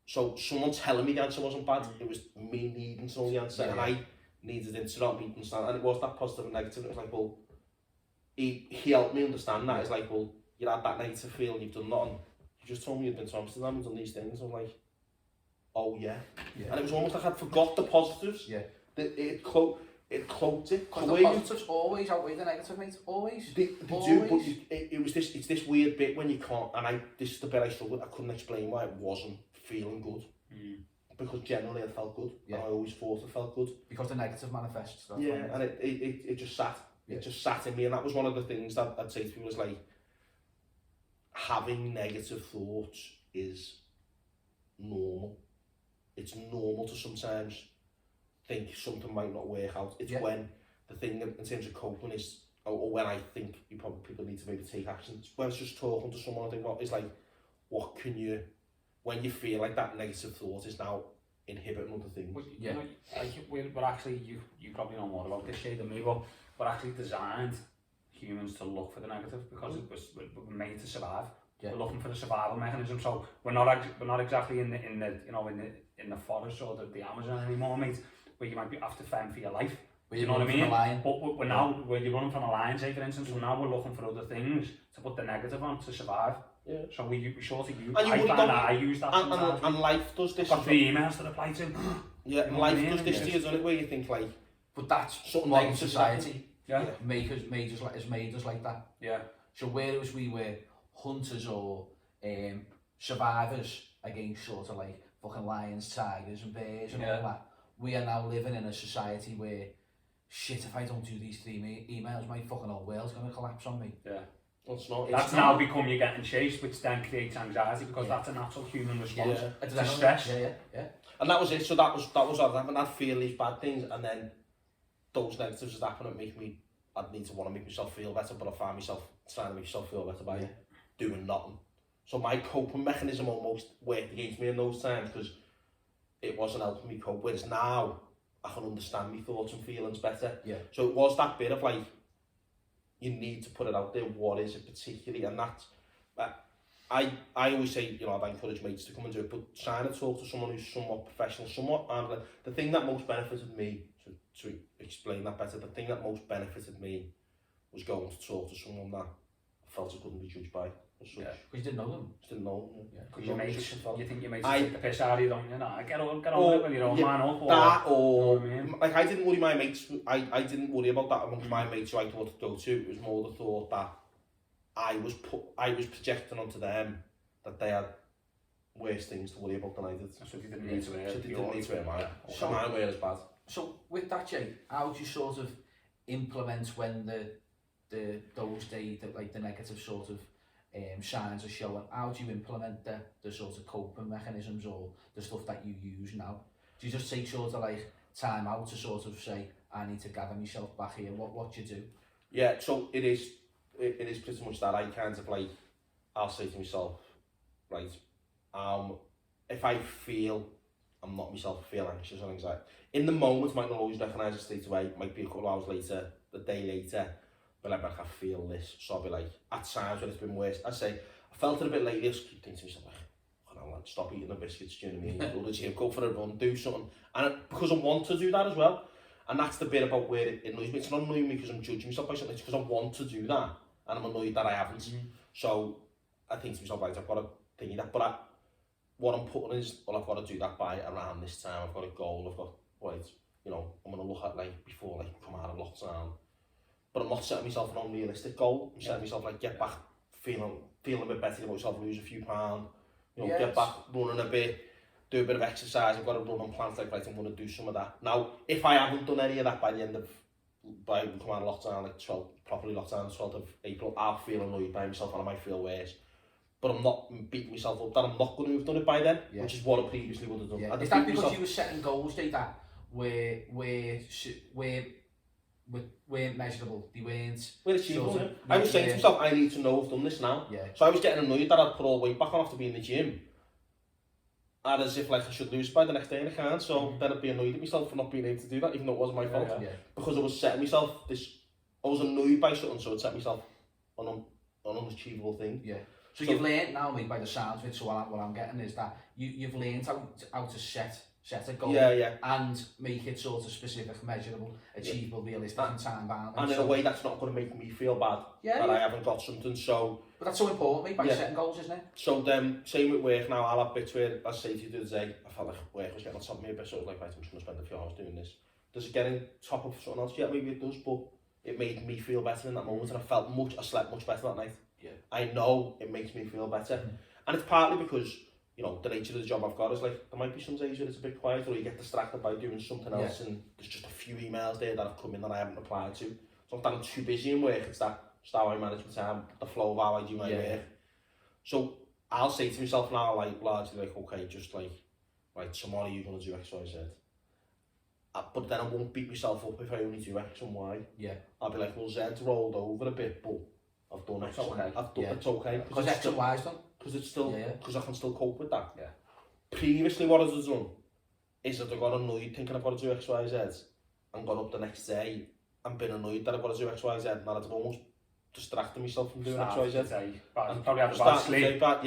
So someone telling me the answer wasn't bad, it was me needing to know the answer, and I needed him to help me understand. And it was that positive and negative. It was like, well, he helped me understand that. It's like, well, you had that negative feeling, you've done nothing. You just told me you'd been to Amsterdam and done these things. I'm like, oh yeah. And it was almost like I'd forgot the positives.
Yeah.
It cloaked it.
Because the positives always outweigh the negative, mate. Always.
They do, but it's this weird bit when you can't, and this is the bit I struggled with. I couldn't explain why it wasn't feeling good. Because generally it felt good, and I always thought it felt good.
Because the negative manifests.
And it just sat. It just sat in me, and that was one of the things that I'd say to people, was like, having negative thoughts is normal. It's normal to sometimes think something might not work out. It's when the thing in terms of coping is, or when I think people need to maybe take action. When it's just talking to someone, I think, well, it's like, what can you, when you feel like that negative thought is now inhibiting other things.
Well, you know, we're actually, you probably know more about this shade than me, but we're actually designed humans to look for the negative because we're made to survive. We're looking for the survival mechanism, so we're not exactly in the forest or the Amazon anymore, mate, where you might be have to fend for your life. You know what I mean? But we're now, where you're running from a lion, say for instance, so now we're looking for other things to put the negative on to survive. Yeah. So we sort of use, I use that sometimes.
And life does this.
Got 3 emails to reply to.
Yeah, and life does this to you, doesn't it, where you think like...
But that's modern society. Has made us like that.
Yeah.
So whereas we were hunters or survivors against sort of like fucking lions, tigers and bears and all that, we are now living in a society where, shit, if I don't do these 3 emails, my fucking whole world's going to collapse on me.
Yeah.
Well, it's not.
That's now become you getting chased, which then creates anxiety, because that's a natural human response to stress.
Yeah.
And that was it. So that was having that feel, these bad things, and then those negatives that happen and make me, I'd need to want to make myself feel better, but I find myself trying to make myself feel better by doing nothing. So my coping mechanism almost worked against me in those times, because it wasn't helping me cope. Whereas now I can understand my thoughts and feelings better. Yeah. So it was that bit of like, you need to put it out there. What is it particularly? And that's, I always say, you know, I encourage mates to come and do it, but trying to talk to someone who's somewhat professional, and the thing that most benefited me, to explain that better, the thing that most benefited me was going to talk to someone that I felt I couldn't be judged by.
Because you didn't know them.
Just didn't know them.
Because your mates, you think your mates take the piss out of you, don't you? Nah, get on with it when you're all man up.
Or,
you know what I mean?
Like, I didn't worry my mates, I didn't worry about that amongst my mates who I thought to go to. It was more the thought that I was projecting onto them that they had worse things to worry about than I did.
So they didn't need to wear.
So they didn't need to wear mine. So mine were as bad.
So with that, Jay, how do you sort of implement when those days that like the negative sort of signs are showing? How do you implement the sort of coping mechanisms or the stuff that you use now? Do you just take sort of like time out to sort of say, I need to gather myself back here? What do you do?
Yeah, so it is pretty much that. I kind of like, I'll say to myself, right, if I feel I'm not myself, I feel anxious or anxiety, in the moment I might not always recognise it straight away. It might be a couple of hours later, the day later, but I'm like, I feel this. So I'll be like, at times when it's been worse, I say, I felt it a bit like this, keep thinking to myself, like, stop eating the biscuits, do you know what I mean? Go to the gym, go for a run, do something. And because I want to do that as well. And that's the bit about where it annoys me. It's not annoying me because I'm judging myself by something, it's because I want to do that. And I'm annoyed that I haven't. So I think to myself, right, I've got to think that. But what I'm putting is, well, I've got to do that by around this time. I've got a goal, I've got, right, you know, I'm going to look at like before like come out of lockdown. But I'm not setting myself an unrealistic goal. I'm setting myself like, get back feeling a bit better about myself, lose a few pounds, you know, get back running a bit, do a bit of exercise. I've got to run on plans like, right, I'm going to do some of that. Now, if I haven't done any of that by the end of, by we come out of lockdown, like properly lockdown, 12th of April, I'll feel annoyed by myself and I might feel worse. But I'm not beating myself up that I'm not going to have done it by then, which is what I previously would have done.
Is that because you were setting goals, Dave, that weren't measurable. They weren't.
We're achievable.
Sort of,
I was saying to myself, I need to know I've done this now.
Yeah.
So I was getting annoyed that I'd put all the weight back on after being in the gym. And as if like I should lose by the next day and I can't. So then I'd be annoyed at myself for not being able to do that, even though it wasn't my fault.
Yeah.
Because I was setting myself this, I was annoyed by something, so I'd set myself on an unachievable thing.
Yeah. So you've learned now, mate, by the sounds of it, so what I'm getting is that you've learned how to set a goal and make it sort of specific, measurable, achievable, realistic and time bound.
And in a way that's not going to make me feel bad that I haven't got something, so...
But that's so important, mate, by setting goals, isn't it?
So then, same with work now, I'll have bits where, I say to you the other day, I felt like work was getting on top of me a bit, so I was like, right, I'm just going to spend a few hours doing this. Does it get on top of something else? Yeah, maybe it does, but it made me feel better in that moment, and I slept much better that night.
Yeah.
I know it makes me feel better. And it's partly because, you know, the nature of the job I've got is like, there might be some days where it's a bit quiet, or you get distracted by doing something else, and there's just a few emails there that have come in that I haven't replied to. So I'm too busy in work, it's how I manage my time, the flow of how I do my work. So I'll say to myself now, like, largely like, okay, just like, right, tomorrow you're going to do X, Y, Z. But then I won't beat myself up if I only do X and Y. Yeah. I'll be like, well, Z's rolled over a bit, but I've done X. Okay. It's okay.
Because X and Y's done.
Because it's still, because I can still cope with that. Yeah. Previously, what I've done is that I got annoyed thinking I've got to do X, Y, Z, and got up the next day and been annoyed that I've got to do X, Y, Z, and I've almost distracted myself from doing X, Y, Z.
And probably had a bad sleep.
Well,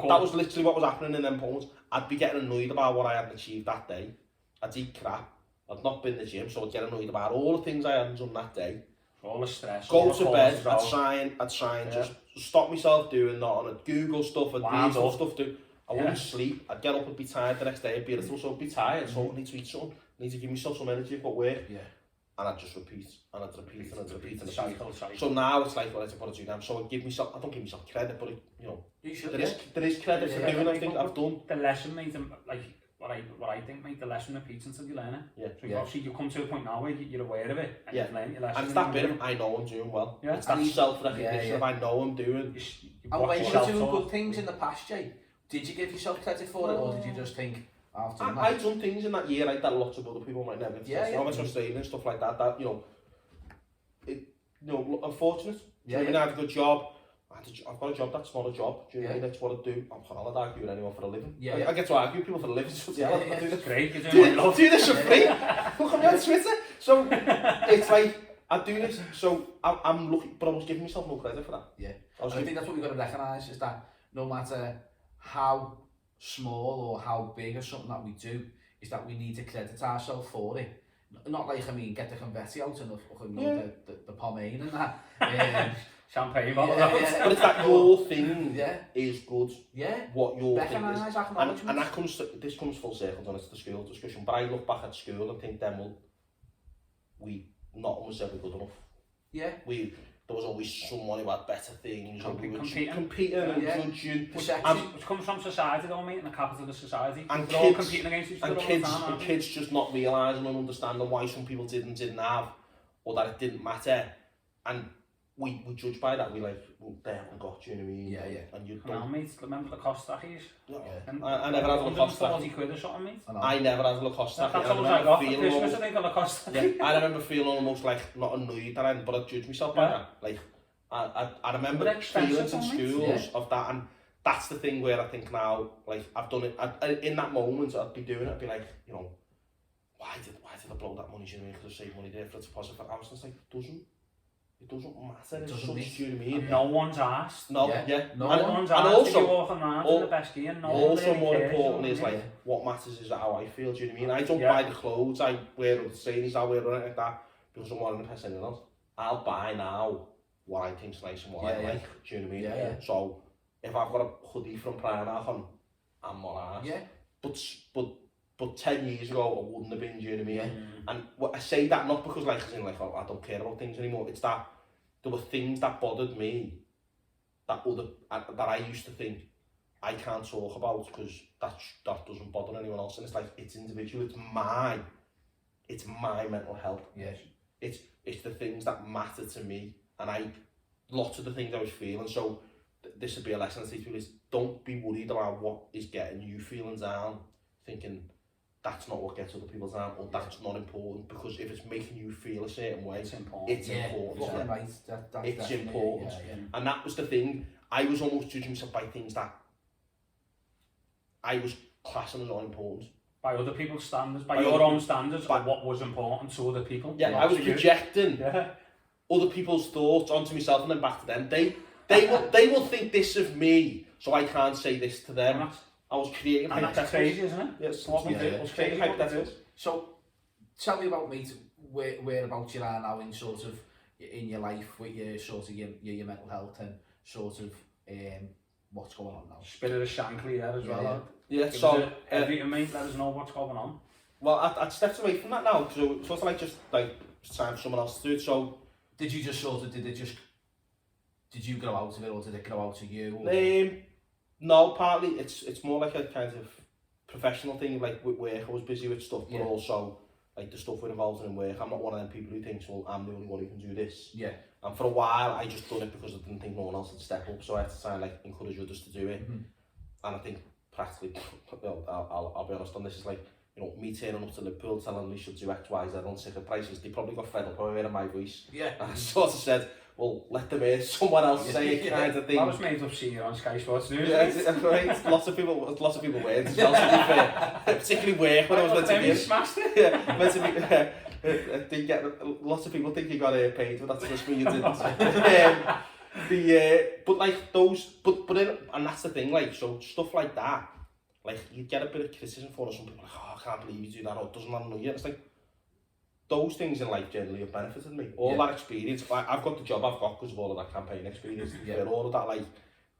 that was literally what was happening in them moments. I'd be getting annoyed about what I hadn't achieved that day. I'd eat crap. I'd not been in the gym, so I'd get annoyed about all the things I hadn't done that day.
All the stress.
Go to bed, I'd try and just stop myself doing that, and I'd Google stuff, I'd read stuff to... I wouldn't sleep, I'd get up and be tired the next day, I'd be a little, so I'd be tired, so I need to eat something, I need to give myself some energy, I've got work. Yeah. And I'd just repeat, and I'd repeat, and I'd repeat, and cycle. So now it's like, well, I've got to do now, so I don't give myself credit, but, you know,
you should,
there is credit for doing everything I've done.
The lesson, mate, like, what I think, mate, the lesson repeats until you learn it. Yeah. So obviously you come to a point now where you're aware of it and you've learned your lesson.
And it's that bit of I know I'm doing well. Yeah. It's that self-recognition of I know I'm doing.
And when you were doing good things in the past, Jay, did you give yourself credit for it, or did you just think, I've done that?
I've done things in that year like that lots of other people might never. I went to Australia and stuff like that, you know, I'm fortunate. I mean, I had a good job. I've got a job that's not a job. Do you know what I mean? That's what I do. I'm not allowed to argue with anyone for a living. I get to argue with people for a living. So I do this.
Great.
Do this for free. Look at me on Twitter. So it's like I do this. So I'm looking, but I was giving myself no credit for that.
Yeah. I think that's what we've got to recognise, is that no matter how small or how big or something that we do, is that we need to credit ourselves for it. Not like, I mean, get the confetti out and the pomade and that.
Champagne bottle.
But it's that your thing is good.
Yeah.
What your thing is.
And
that this comes full circle, and it's the school discussion. But I look back at school and think then, well, nothing was ever good enough.
Yeah.
There was always someone who had better things.
Competing
and judging.
Which comes from society though, mate, in the capitalist society.
And
kids, all competing against each other
and kids just not realising and understanding why some people didn't have, or that it didn't matter. And we judge by that. We like, well, they haven't got, do you know what I mean?
Yeah.
And you don't.
No, mate, remember the cost stackies?
I never had a Lacoste tacky.
£140 or something, mate.
I never had a Lacoste tacky.
That's all I got for Christmas, I think, a Lacoste tacky.
I remember feeling almost like, not annoyed that but I judged myself by that. Like, I remember feelings in schools of that, and that's the thing where I think now, like, I've done it, in that moment, I'd be doing it, I'd be like, you know, why did I blow that money, do you know what I mean? Because I saved money there for a deposit for house, and it's like, it doesn't matter, it's such, do you know what I mean?
No one's asked.
No one's asked.
And also, you're walking around in the best gear, no one really
more
cares,
important is like, what matters is how I feel, do you know what I mean? I don't buy the clothes I wear, or the trainers I wear, or anything like that, because I'm wanting to piss anyone else. I'll buy now what I think's nice and what I like, do you know what I mean?
Yeah.
So, if I've got a hoodie from Primark on, I'm not asked.
Yeah.
But 10 years ago, I wouldn't have been, do you know what I mean? And I say that not because like, oh, I don't care about things anymore, it's that there were things that bothered me that I used to think I can't talk about because that doesn't bother anyone else, and it's like, it's individual, it's my mental health.
Yes.
It's the things that matter to me, and lots of the things I was feeling, so this would be a lesson I say to people is, don't be worried about what is getting you feeling down, thinking that's not what gets other people down, or that's not important, because if it's making you feel a certain way,
It's important.
it's important.
Fucking right. That's
It's
definitely it,
important.
yeah.
And that was the thing. I was almost judging myself by things that I was classing as not important.
By other people's standards, by
By
your
other
own standards,
by-
of what was important to other people.
Yeah,
not
I was
to you.
projecting
Yeah.
other people's thoughts onto myself and then back to them. They will think this of me, so I can't say this to them.
And that's,
I was creating
and that's
hypotheticals.
crazy, isn't it?
Yeah, it's
What we
Yeah,
do.
yeah.
I was creating hypotheticals.
So, tell me about, mate, whereabouts you are now in sort of in your life with your sort of your mental health and sort of what's going on now.
Spirit of Shankly there as well.
Yeah.
lad.
Yeah,
Give
so
us everything, mate. Let us know what's going on.
well, I'd stepped away from that now, so it's sort of like just like it's time for someone else to do it. So
Did you just sort of did you grow out of it, or did it grow out of you?
no, partly it's more like a kind of professional thing. Like with work, I was busy with stuff, but
Yeah.
also like the stuff we're involved in work. I'm not one of them people who thinks, well, I'm the only one who can do this.
Yeah.
And for a while, I just done it because I didn't think no one else would step up, so I had to try and like encourage others to do it.
Mhm.
And I think practically, well, I'll be honest on this, is like, you know, me turning up to Liverpool telling them they should do X, Y, Z on ticket prices, they probably got fed up by hearing my voice.
Yeah.
And I sort of said, well, let them hear someone else say it, kind of thing.
That was made up seeing you on Sky Sports News.
Yeah, right. Lots of people were themselves, to be fair. Particularly work when I was meant to be.
Smashed it.
Yeah, meant to be. I did get lots of people think you got paid, but that's just me. You didn't. But like those, and that's the thing. Like, so stuff like that, like you get a bit of criticism for it. Some people are like, oh, I can't believe you do that, or doesn't that annoy you? It's like those things in life generally have benefited me. All that experience, I've got the job I've got because of all of that campaign experience.
Yeah.
Yeah. All of that, like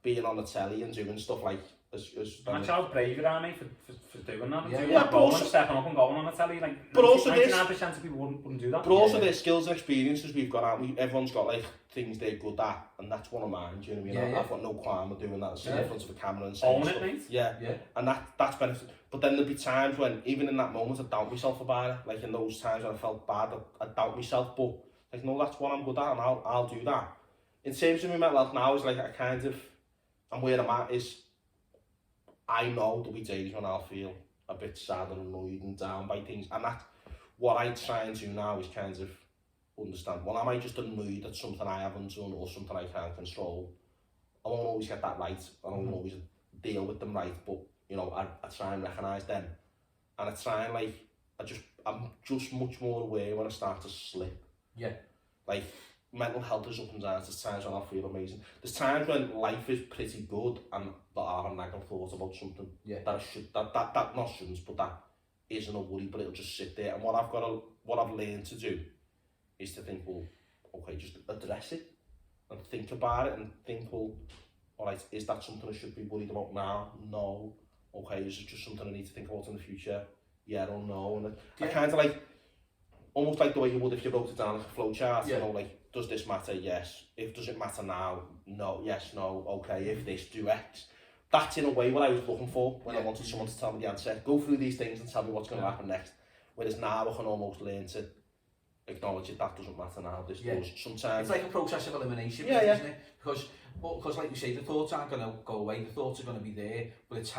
being on the telly and doing stuff like
That's how brave you are, mate, for doing that.
Yeah,
doing
yeah,
that
but
role
also-
and stepping up and going on the telly. Like,
But also
99% of people wouldn't do that.
But also
Yeah.
their skills and experiences we've got out. Everyone's got like things they're good at, and that's one of mine. Do you know what I mean?
Yeah, yeah.
I've got no qualm with doing that. Sitting
Yeah.
in front of a camera and saying
Own it,
stuff.
mate.
Yeah,
Yeah.
and that's benefit. But then there'll be times when, even in that moment, I doubt myself about it. Like in those times when I felt bad, I doubt myself. But like, no, that's what I'm good at, and I'll do that. In terms of my mental health now, is like I kind of, and where I'm at is, I know there'll be days when I'll feel a bit sad and annoyed and down by things, and that's what I try and do now is kind of understand, well, am I just annoyed at something I haven't done or something I can't control? I won't always get that right, I won't always deal with them right, but you know, I try and recognise them, and I try and like, I'm just much more aware when I start to slip.
Yeah.
Like, mental health is up and down. There's times when I feel amazing. There's times when life is pretty good and there are a nagging thought about something that I should, that not shouldn't, but that isn't a worry, but it'll just sit there. And what I've learned to do is to think, well, okay, just address it and think about it and think, well, all right, is that something I should be worried about now? No. Okay, is it just something I need to think about in the future? Yeah or no? And I kind of like, almost like the way you would if you wrote it down like a flow chart, you know, like, does this matter? Yes. Does it matter now? No. Yes, no. Okay, if this, do X. That's in a way what I was looking for when I wanted someone to tell me the answer. Go through these things and tell me what's going to happen next. Whereas now I can almost learn to acknowledge it, that doesn't matter now, this does. Sometimes...
It's like a process of elimination, isn't it? Because like you say, the thoughts aren't going to go away, the thoughts are going to be there, but it's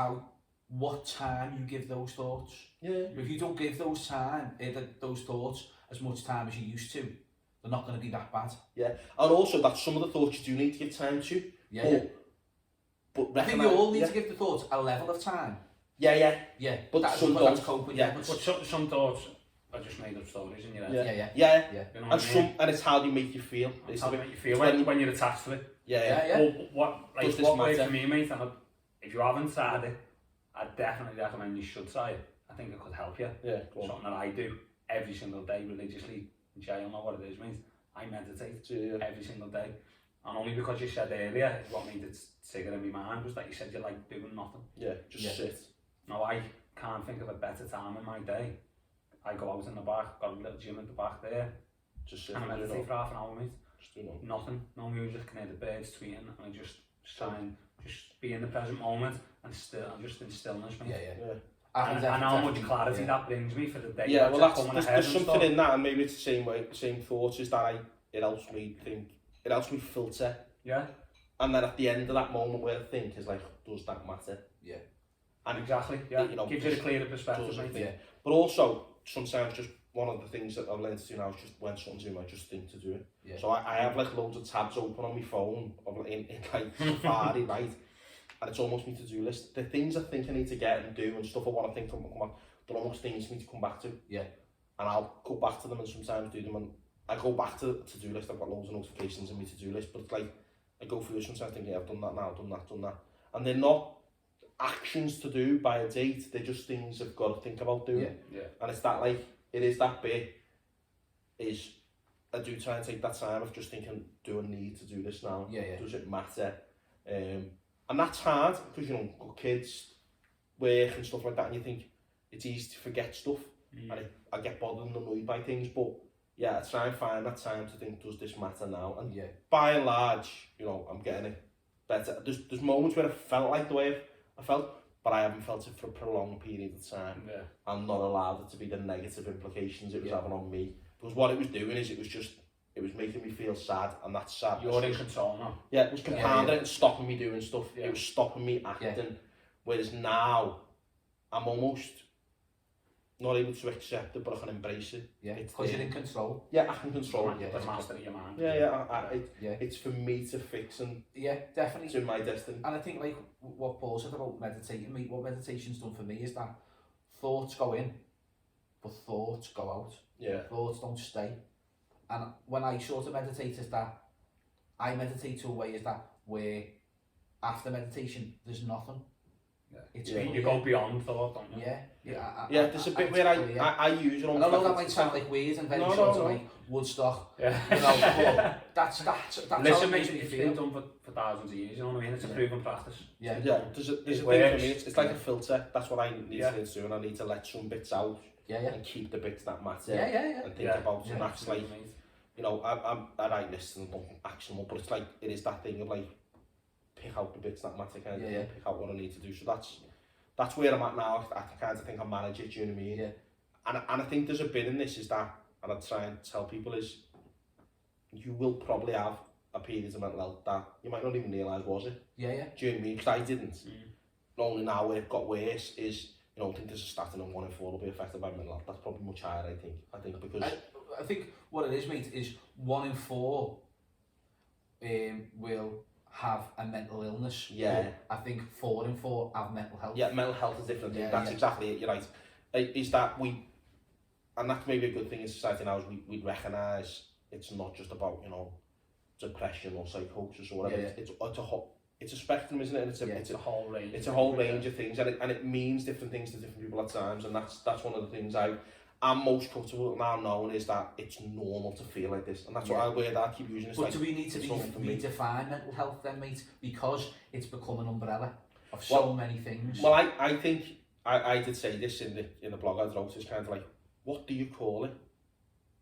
what time you give those thoughts.
Yeah.
If you don't give those thoughts as much time as you used to, they're not going to be that bad.
Yeah, and also that some of the thoughts you do need to give time to. But
I think you all need to give the thoughts a level of time.
Yeah.
But
some don't.
Coping,
But some thoughts are just made up stories in your head.
Yeah.
You know what I mean?
And it's how they make you feel.
It's how they make you feel when you're attached to it.
Yeah.
Well, what works for me, mate, and if you haven't tried it, I definitely recommend you should try it. I think it could help you.
Yeah,
something that I do every single day religiously. I don't know what it is, mate. I meditate every single day. And only because you said earlier, what made it trigger in my mind was that you said you like doing nothing.
Yeah, just sit.
Now, I can't think of a better time in my day. I go out in the back, got a little gym at the back there.
Just sit
and I meditate for half an hour, mate.
Just do nothing.
Nothing, no music, can hear the birds tweeting, and I just try and just be in the present moment and just in stillness, mate. And how much clarity that brings me for the day.
Yeah, well, there's something in that, and maybe it's the same thoughts, is that it helps me think, it helps me filter.
Yeah.
And then at the end of that moment where I think is like, does that matter?
Yeah.
And
exactly, yeah.
you know,
Gives you a clearer perspective, mate.
Yeah. But also, sometimes just one of the things that I've learned to do now is just when something's in, I just think to do it.
Yeah.
So I have like loads of tabs open on my phone of in like Safari, right? And it's almost my to-do list. The things I think I need to get and do and stuff I want to think come back, they're almost things I need to come back to.
Yeah.
And I'll go back to them and sometimes do them, and I go back to the to-do list. I've got loads of notifications in my to-do list, but it's like I go through it sometimes thinking, yeah, I've done that now, done that. And they're not actions to do by a date, they're just things I've got to think about doing.
Yeah.
And it's that like, it is that bit, is I do try and take that time of just thinking, do I need to do this now?
Yeah.
Does it matter? And that's hard, because you know, got kids, work and stuff like that, and you think it's easy to forget stuff, and I get bothered and annoyed by things, but yeah, I try and find that time to think, does this matter now? And by and large, you know, I'm getting it better. There's moments where I felt like the way I felt, but I haven't felt it for a prolonged period of time.
Yeah.
I'm not allowed it to be the negative implications it was having on me, because what it was doing is it was making me feel sad, and that's sad.
You're in control now.
Yeah, it was compounding and stopping me doing stuff.
Yeah.
It was stopping me acting. Whereas now, I'm almost not able to accept it, but I can embrace it.
Yeah, because you're in control.
Yeah, I can control it.
The master of your mind.
It's for me to fix, and
definitely.
it's in my destiny.
And I think like what Paul said about meditating, what meditation's done for me is that thoughts go in, but thoughts go out.
Yeah.
Thoughts don't stay. And when I sort of meditate, is that I meditate to a way is that where after meditation there's nothing. It's
you go beyond thought, don't you?
There's a bit where I use it.
I know that might sound like weird and very sort of like Woodstock. Yeah. You know, but that's
Listen, mate, it's been done for thousands of years. You know what I mean? It's a proven practice.
Yeah. There's a thing for me. It's like a filter. That's what I need to do, and I need to let some bits out. And keep the bits that matter. And think about it. And that's like, you know, I write lists and don't action them, but it's like it is that thing of like, pick out the bits that matter, kind of pick out what I need to do. So that's where I'm at now. I kind of think I manage it, do you know what I mean? And I think there's a bit in this is that, and I try and tell people is, you will probably have a period of mental health that you might not even realise was it. Do you know what I mean? Because I didn't. Only now where it got worse is, you know, I think there's a stat in 1 in 4 will be affected by mental health. That's probably much higher, I think because...
I think what it is, mate, is 1 in 4 will have a mental illness. I think 4 in 4 have mental health. Yeah, mental health is different. That's exactly it, you're right. Is that and that's maybe a good thing in society now, is we recognise it's not just about, you know, depression or psychosis or whatever. It's a spectrum, isn't it? And it's a whole range. It's a whole range of things, and it means different things to different people at times, and that's one of the things I'm most comfortable now knowing is that it's normal to feel like this, and that's what I keep using. It's but
like,
do we need to redefine mental health then, mate? Because it's become an umbrella of so many things. Well,
I think I did say this in the blog I wrote. It's kind of like, what do you call it?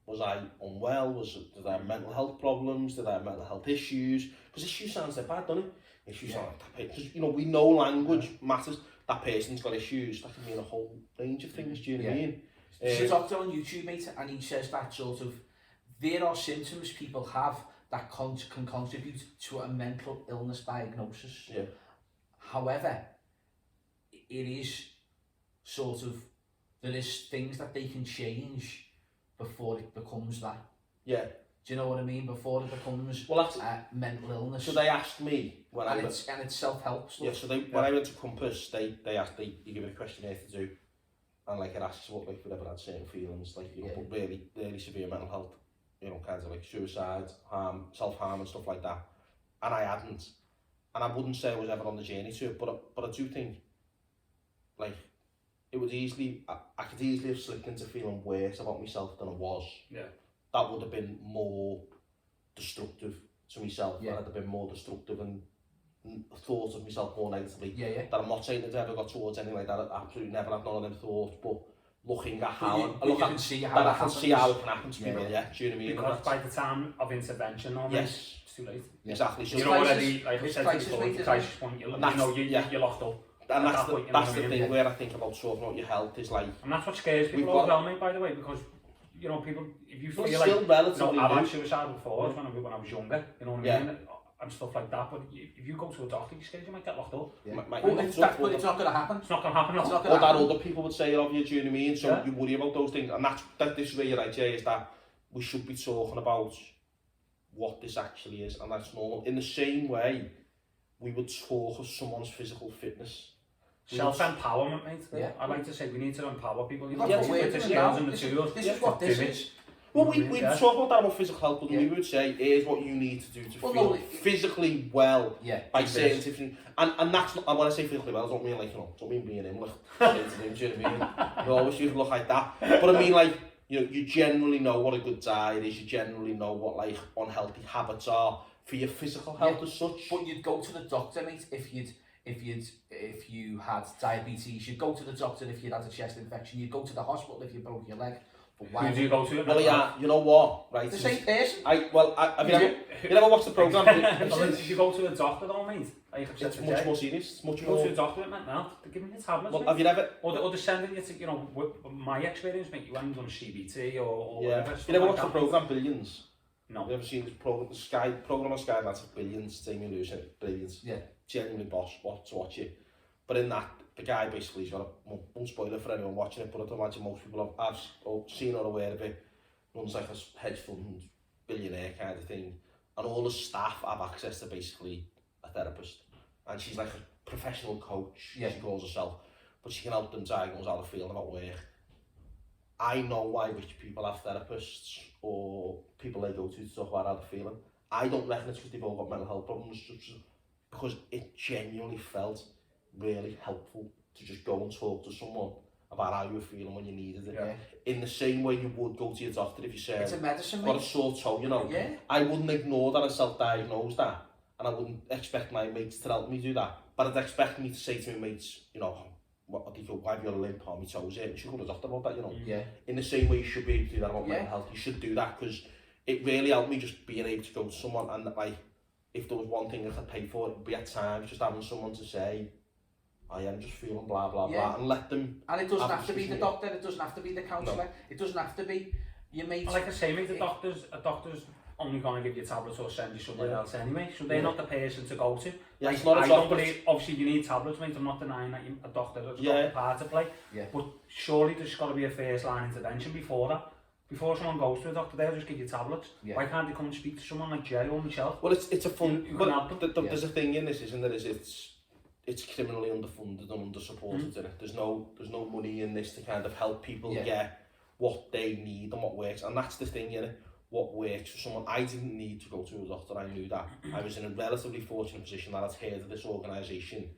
Was I unwell? Did I have mental health problems? Did I have mental health issues? Because issues sounds that bad, doesn't it? Issues sound like that. Because, you know, we know language matters. That person's got issues. That can mean a whole range of things. Do you know what I mean?
There's a doctor on YouTube, mate, and he says that sort of there are symptoms people have that can contribute to a mental illness diagnosis. However, it is sort of, there is things that they can change before it becomes that. Do you know what I mean? Before it becomes mental illness. So
they asked me when
and it's self-help stuff.
So when I went to Compass, they asked you give it a questionnaire to do, and like it asks what like whatever had certain feelings, like you know, but really severe mental health, you know, kinds of like suicide, harm, self-harm and stuff like that. And I hadn't, and I wouldn't say I was ever on the journey to it, but I do think like it would easily, I could easily have slipped into feeling worse about myself than I was. That would have been more destructive to myself. I'd have been more destructive and thought of myself more negatively. That I'm not saying that I ever got towards anything like that. I absolutely never had none of them thoughts, but looking at how I can see how it can happen to people. Do you know what I mean?
Because by the time of intervention, it's too late.
Exactly.
So you know already, like I said before, the crisis point, you're locked up.
And that's the thing where I think about sorting out your health is like...
And that's what scares people as well, mate, by the way, because, you know, people, if you feel like,
still relatively
I've had suicidal thoughts when I was younger, you know what I mean? and stuff like that, but if you go to a doctor, you're scared you might get locked up.
Yeah.
But
It's not going to happen.
It's not going to happen.
It's not
Or
going to
that
happen.
other people would say it of you, do you know what I mean? So you worry about those things, and this is where you're right, Jay, is that we should be talking about what this actually is, and that's normal. In the same way, we would talk of someone's physical fitness.
Self-empowerment, mate.
Yeah.
I'd like to say we need to empower people. You
You've
know,
got to work
with the
with it
skills
now.
and the tools.
This is what this
do it.
is.
Well, we
Yeah.
talk about that about physical health, but we would say, here's what you need to do to feel physically well by certain different... And that's not... And when I say physically well, I don't mean like, you know, don't mean being him, like, do you know what I mean? You always look like that. But I mean, like, you know, you generally know what a good diet is, you generally know what, like, unhealthy habits are for your physical health as such.
But you'd go to the doctor, mate, if you had diabetes. You'd go to the doctor if you'd had a chest infection. You'd go to the hospital if you broke your leg. But why?
Who do you go to?
Well, yeah, you know what, right?
The same person.
Have you ever watched the programme?
If you go to a doctor though, mate, like
it's much more serious. It's much
you
more...
go to a doctor with mental health, they're giving you tablets,
Well,
mate.
have you ever...
Or they're sending you to, you know, my experience, mate, you haven't done CBT or
Yeah.
whatever.
You never watched the programme Billions?
No.
You ever seen this programme on Sky, that's Billions, Jamie Lewis, brilliant.
Yeah.
Genuinely boss, to watch it. But in that, the guy basically, he's got a, won't spoil it for anyone watching it, but I'd imagine most people have seen or aware of it. Runs like a hedge fund billionaire kind of thing, and all the staff have access to basically a therapist, and she's like a professional coach, she calls herself, but she can help them diagnose how they're feeling about work. I know why rich people have therapists or people they go to talk about how they're feeling. I don't reckon it's because they've all got mental health problems, because it genuinely felt really helpful to just go and talk to someone about how you were feeling when you needed it.
Yeah.
In the same way you would go to your doctor if you said,
it's a medicine,
got a sore toe, you know.
Yeah.
I wouldn't ignore that and self-diagnose that, and I wouldn't expect my mates to help me do that. But I'd expect me to say to my mates, you know, why have you got a limp on my toes here? You should go to the doctor about that, you know.
Yeah.
In the same way you should be able to do that about mental health, you should do that, because it really helped me just being able to go to someone, and like, if there was one thing I could pay for, it would be at times just having someone to say, I am just feeling blah blah blah, and let them.
And it doesn't have to be the doctor, it doesn't have to be the counsellor, it doesn't have to be your mate.
Like I say, mate, a doctor's only going to give you tablets or send you somewhere else anyway, so they're not the person to go to.
Yeah,
like,
it's not a
I
doctor.
don't believe, obviously you need tablets, mate, I'm not denying that a doctor has got a part to play, but surely there's got to be a first line intervention before that. Before someone goes to a doctor, they'll just give you tablets. Why can't they come and speak to someone like Jay or Michelle?
Well, it's a fun,
but
there's a thing in this, isn't there, it's criminally underfunded and undersupported, isn't it? There's no money in this to kind of help people get what they need and what works, and that's the thing, you know, what works for someone. I didn't need to go to a doctor, I knew that. I was in a relatively fortunate position that I'd heard of this organisation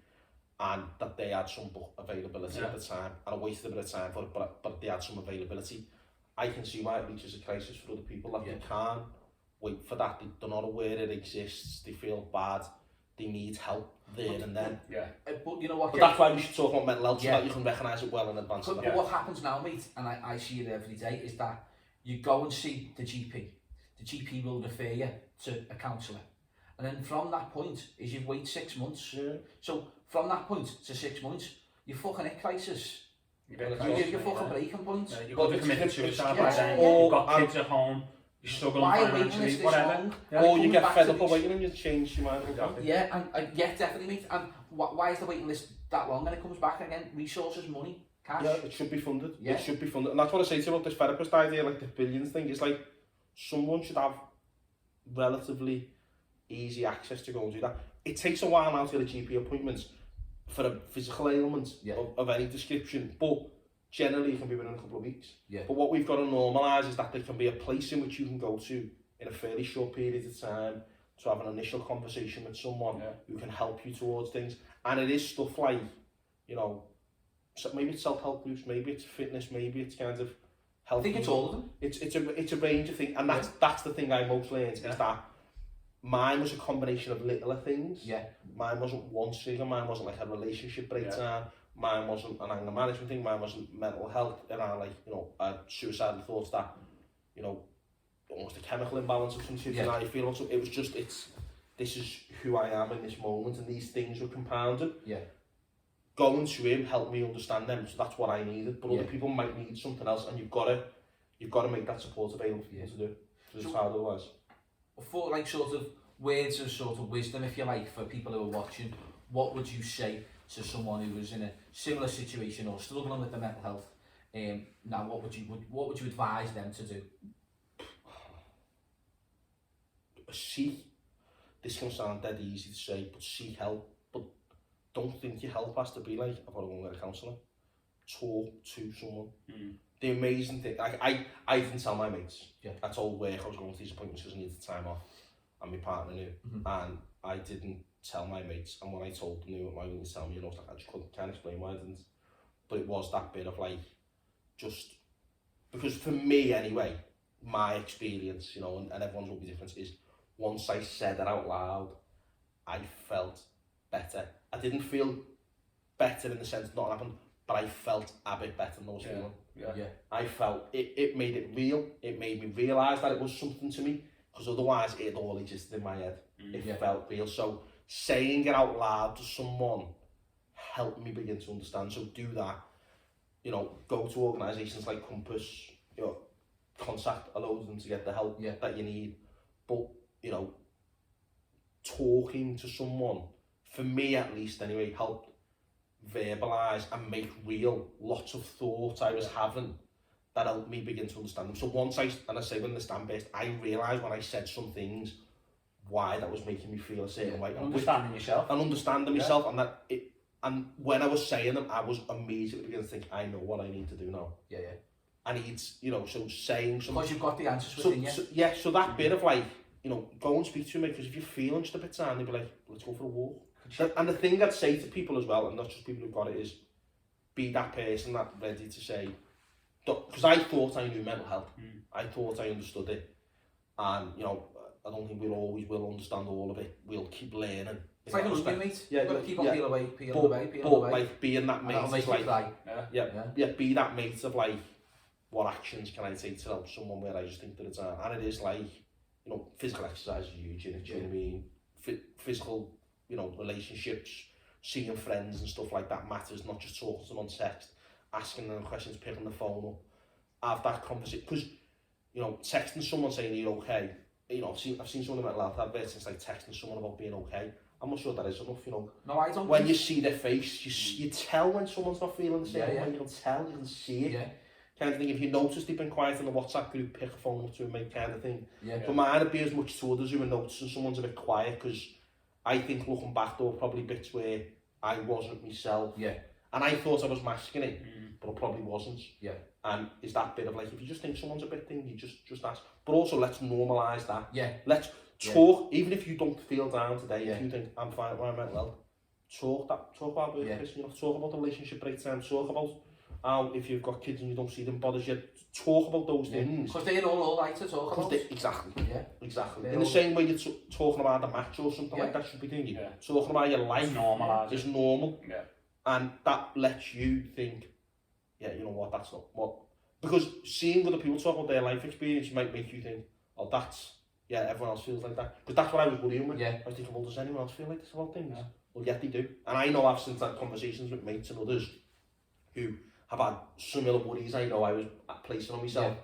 and that they had some book availability at the time, and I wasted a bit of time for it, but they had some availability. I can see why it reaches a crisis for other people, that they can't wait for that, they're not aware it exists, they feel bad, they need help there and then.
But you know what?
But that's why we should talk about mental health, so that you can recognise it well in advance.
But what happens now, mate, and I see it every day, is that you go and see the GP. The GP will refer you to a counsellor. And then from that point, is you wait 6 months. So from that point to 6 months, you're fucking at crisis. You're fucking breaking point.
You've got to commit suicide by then, you've got kids at home, you're struggling financially, whatever.
Or you get fed up of waiting and you change your mind.
Yeah, definitely, mate. And why is the waiting list that long? And it comes back again, resources, money, cash.
Yeah, it should be funded. It should be funded. And that's what I say to you about this therapist idea, like the billions thing. It's like, someone should have relatively easy access to go and do that. It takes a while now to get a GP appointment for a physical ailment of any description, but generally it can be within a couple of weeks. But what we've got to normalise is that there can be a place in which you can go to in a fairly short period of time to have an initial conversation with someone who can help you towards things. And it is stuff like, you know, so maybe it's self-help groups, maybe it's fitness, maybe it's kind of health.
I think it's all of them.
It's a range of things, and that's the thing I most learned, is that mine was a combination of littler things. Mine wasn't one trigger, mine wasn't like a relationship breakdown, mine wasn't an anger management thing, mine wasn't mental health, around like, you know, suicidal thoughts that, you know, almost a chemical imbalance or some shit, and how you feel. So it was just, this is who I am in this moment, and these things were compounded. Going to him helped me understand them, so that's what I needed. But other people might need something else, and you've got to make that support available for you to do. So it's hard otherwise.
For like sort of words of sort of wisdom, if you like, for people who are watching, what would you say to someone who was in a similar situation or struggling with their mental health? Now, what would you advise them to do?
Seek. This can sound dead easy to say, but seek help. But don't think your help has to be like, I've got to go and get a counsellor. Talk to someone. The amazing thing, I didn't tell my mates. I told work I was going to these appointments because I needed time off, and my partner knew, and I didn't tell my mates. And when I told them, they were like, "Why didn't you tell me?" And I was like, I just can't explain why I didn't. But it was that bit of like, just because for me anyway, my experience, you know, and everyone's will be different, is once I said it out loud, I felt better. I didn't feel better in the sense not happened, but I felt a bit better than I was feeling. I felt it made it real. It made me realise that it was something to me, because otherwise it all existed in my head. It felt real. So saying it out loud to someone helped me begin to understand. So do that. You know, go to organisations like Compass. You know, contact a load of them to get the help that you need. But you know, talking to someone, for me at least anyway, helped verbalise and make real lots of thoughts I was having that helped me begin to understand them. So once I say when the stand based, I realised when I said some things why that was making me feel a certain way.
Understanding yourself.
And understanding myself, and that it, and when I was saying them, I was immediately beginning to think, I know what I need to do now. And it's, you know, so saying something.
Because you've got the answers within you.
So that bit of like, you know, go and speak to me, because if you're feeling just a bit down, they'd be like, let's go for a walk. And the thing I'd say to people as well, and not just people who've got it, is be that person that ready to say, because I thought I knew mental health. I thought I understood it. And, you know, I don't think we'll always will understand all of it. We'll keep learning.
It's like a rugby, mate.
Yeah,
you've got to keep on peeling away.
But like being that mate,
like,
be that mate of like, what actions can I take to help someone where I just think that it's on. And it is like, you know, physical exercise is huge, and do you know what I mean? Physical, you know, relationships, seeing friends and stuff like that matters, not just talking to them on text, asking them questions, picking the phone up, have that conversation. Because, you know, texting someone saying you're okay, you know, I've seen some of the mental health adverts, it's like texting someone about being okay. I'm not sure that is enough, you know.
No, I don't.
When you see their face, you tell when someone's not feeling the same way. You can tell, you can see it. Kind of thing. If you notice they've been quiet in the WhatsApp group, pick a phone up to them, mate, kind of thing. But mine would be as much to others who are noticing someone's a bit quiet, because I think looking back, there were probably bits where I wasn't myself. And I thought I was masking it, but I probably wasn't. And it's that bit of like, if you just think someone's a bit thing, you just ask. But also, let's normalise that. Let's talk, even if you don't feel down today, if you think, I'm fine with my mental health, talk about work, you know, talk about the relationship breakdown, talk about how if you've got kids and you don't see them bothers you, talk about those things.
Because they're all right to talk about.
Exactly. In the same way you're talking about a match or something like that should be doing, talking about your life is normal. And that lets you think, you know what, that's not what. Because seeing other people talk about their life experience might make you think, oh, that's, everyone else feels like that. Because that's what I was worrying with. I was thinking, well, does anyone else feel like this about things? Well, yeah, they do. And I know I've since had conversations with mates and others who have had similar worries I know I was placing on myself.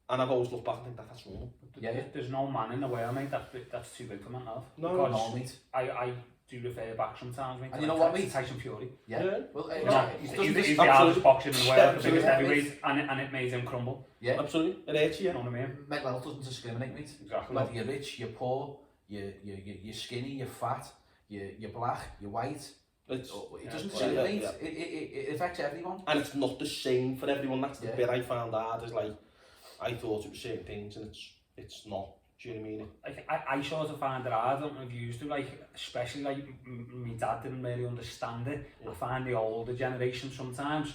And I've always looked back and think that's normal.
There's no man in the world, mate, that's too big for mental health.
No, mate.
I do refer back sometimes, mate.
And you know what, mate?
Tyson Fury.
Well,
he's the hardest boxer in the world, the biggest heavyweight, and it made him crumble.
Absolutely. It hurts you.
You know what I mean?
Mental health doesn't discriminate, mate.
Exactly.
Whether you're rich, you're poor, you're skinny, you're fat, you're black, you're white. It doesn't discriminate. It affects everyone.
And it's not the same for everyone. That's the bit I found hard. Is like, I thought it was certain things, and it's not. Do you know what I mean?
Like, I sort of find it hard, I don't know if you used to, like, especially like my dad didn't really understand it. I find the older generation sometimes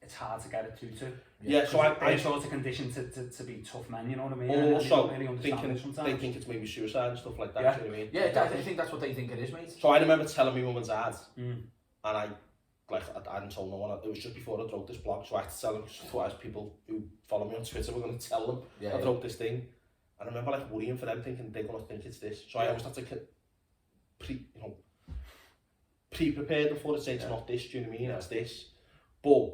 it's hard to get it to.
So I
sort of conditioned to be tough men, you know what I mean?
Also,
really
they think it's maybe suicide and stuff like that. Do you know what I mean?
I think that's what they think it is, mate.
So I remember telling my mum and dad, and I hadn't told no one. It was just before I wrote this blog, so I had to tell them, because otherwise people who follow me on Twitter were going to tell them I wrote this thing. And I remember like worrying for them, thinking they're going to think it's this. So I always had to pre-prepare them for it, saying it's not this, do you know what I mean? It's this. But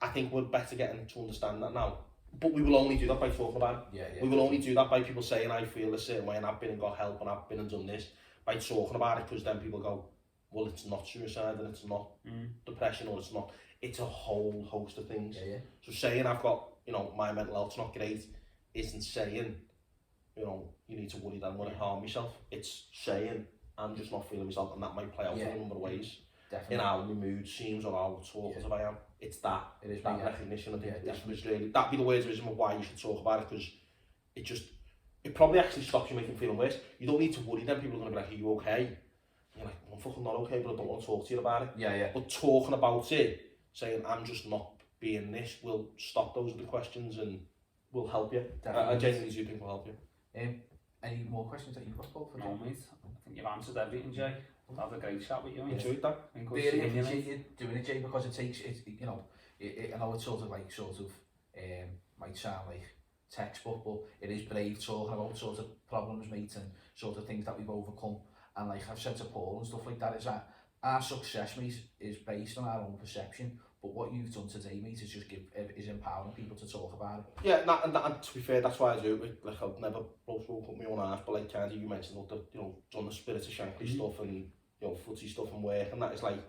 I think we're better getting to understand that now. but we will only do that by talking about it.
Yeah,
We will only do that by people saying, I feel a certain way and I've been and got help and I've been and done this, by talking about it, because then people go, well, it's not suicide and it's not depression or it's not. It's a whole host of things. So saying I've got, you know, my mental health's not great isn't saying, you know, you need to worry that I'm going to harm myself. It's saying I'm just not feeling myself, and that might play out in a number of ways.
Definitely.
In how my mood seems or how talkative I am. It's that. It is that recognition. I think it's really, that'd be the words of wisdom of why you should talk about it, because it probably actually stops you making feeling worse. You don't need to worry then. People are going to be like, are you okay? And you're like, I'm fucking not okay, but I don't want to talk to you about it. But talking about it, saying I'm just not being this, will stop those other questions and will help you. I genuinely do think will help you.
Any more questions that you've got, Paul?
No, mate. I think you've answered everything, Jay. I'll have a great chat with you.
Enjoyed that.
Really appreciate you doing it, Jay, because it takes, you know, I know it's sort of might sound like textbook, but it is brave talking about sort of problems, mate, and sort of things that we've overcome. And like I've said to Paul and stuff like that, is that our success, mate, is based on our own perception. But what you've done today, mate, is just is empowering people to talk about it.
Yeah, and to be fair, that's why I do it. Like, I've never blow smoke up my own arse, but like kind of you mentioned, all the, you know, done the Spirit of Shankly stuff and, you know, footy stuff and work, and that is like,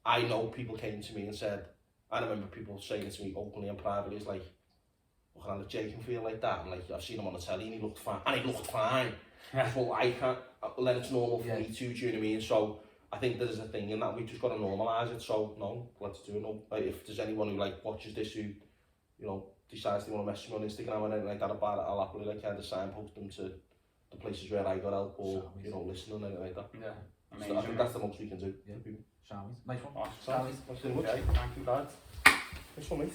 I know people came to me and said, I remember people saying to me openly and privately, it's like, well, can I let Jay can feel like that? And like, I've seen him on the telly and he looked fine, and he looked fine. Well, I can't, then it's normal for me too, do you know what I mean? So I think there's a thing in that we just got to normalise it. So no, let's do it. No, like, if there's anyone who like watches this who, you know, decides they want to message me on Instagram or anything like that about it, I'll happily like kind of signpost them to the places where I got help or you know, listen or anything like that.
Yeah, amazing.
So I think that's the most we can do.
Shall we? Nice one.
Shall we?
Thank you, guys.
Nice one, mate.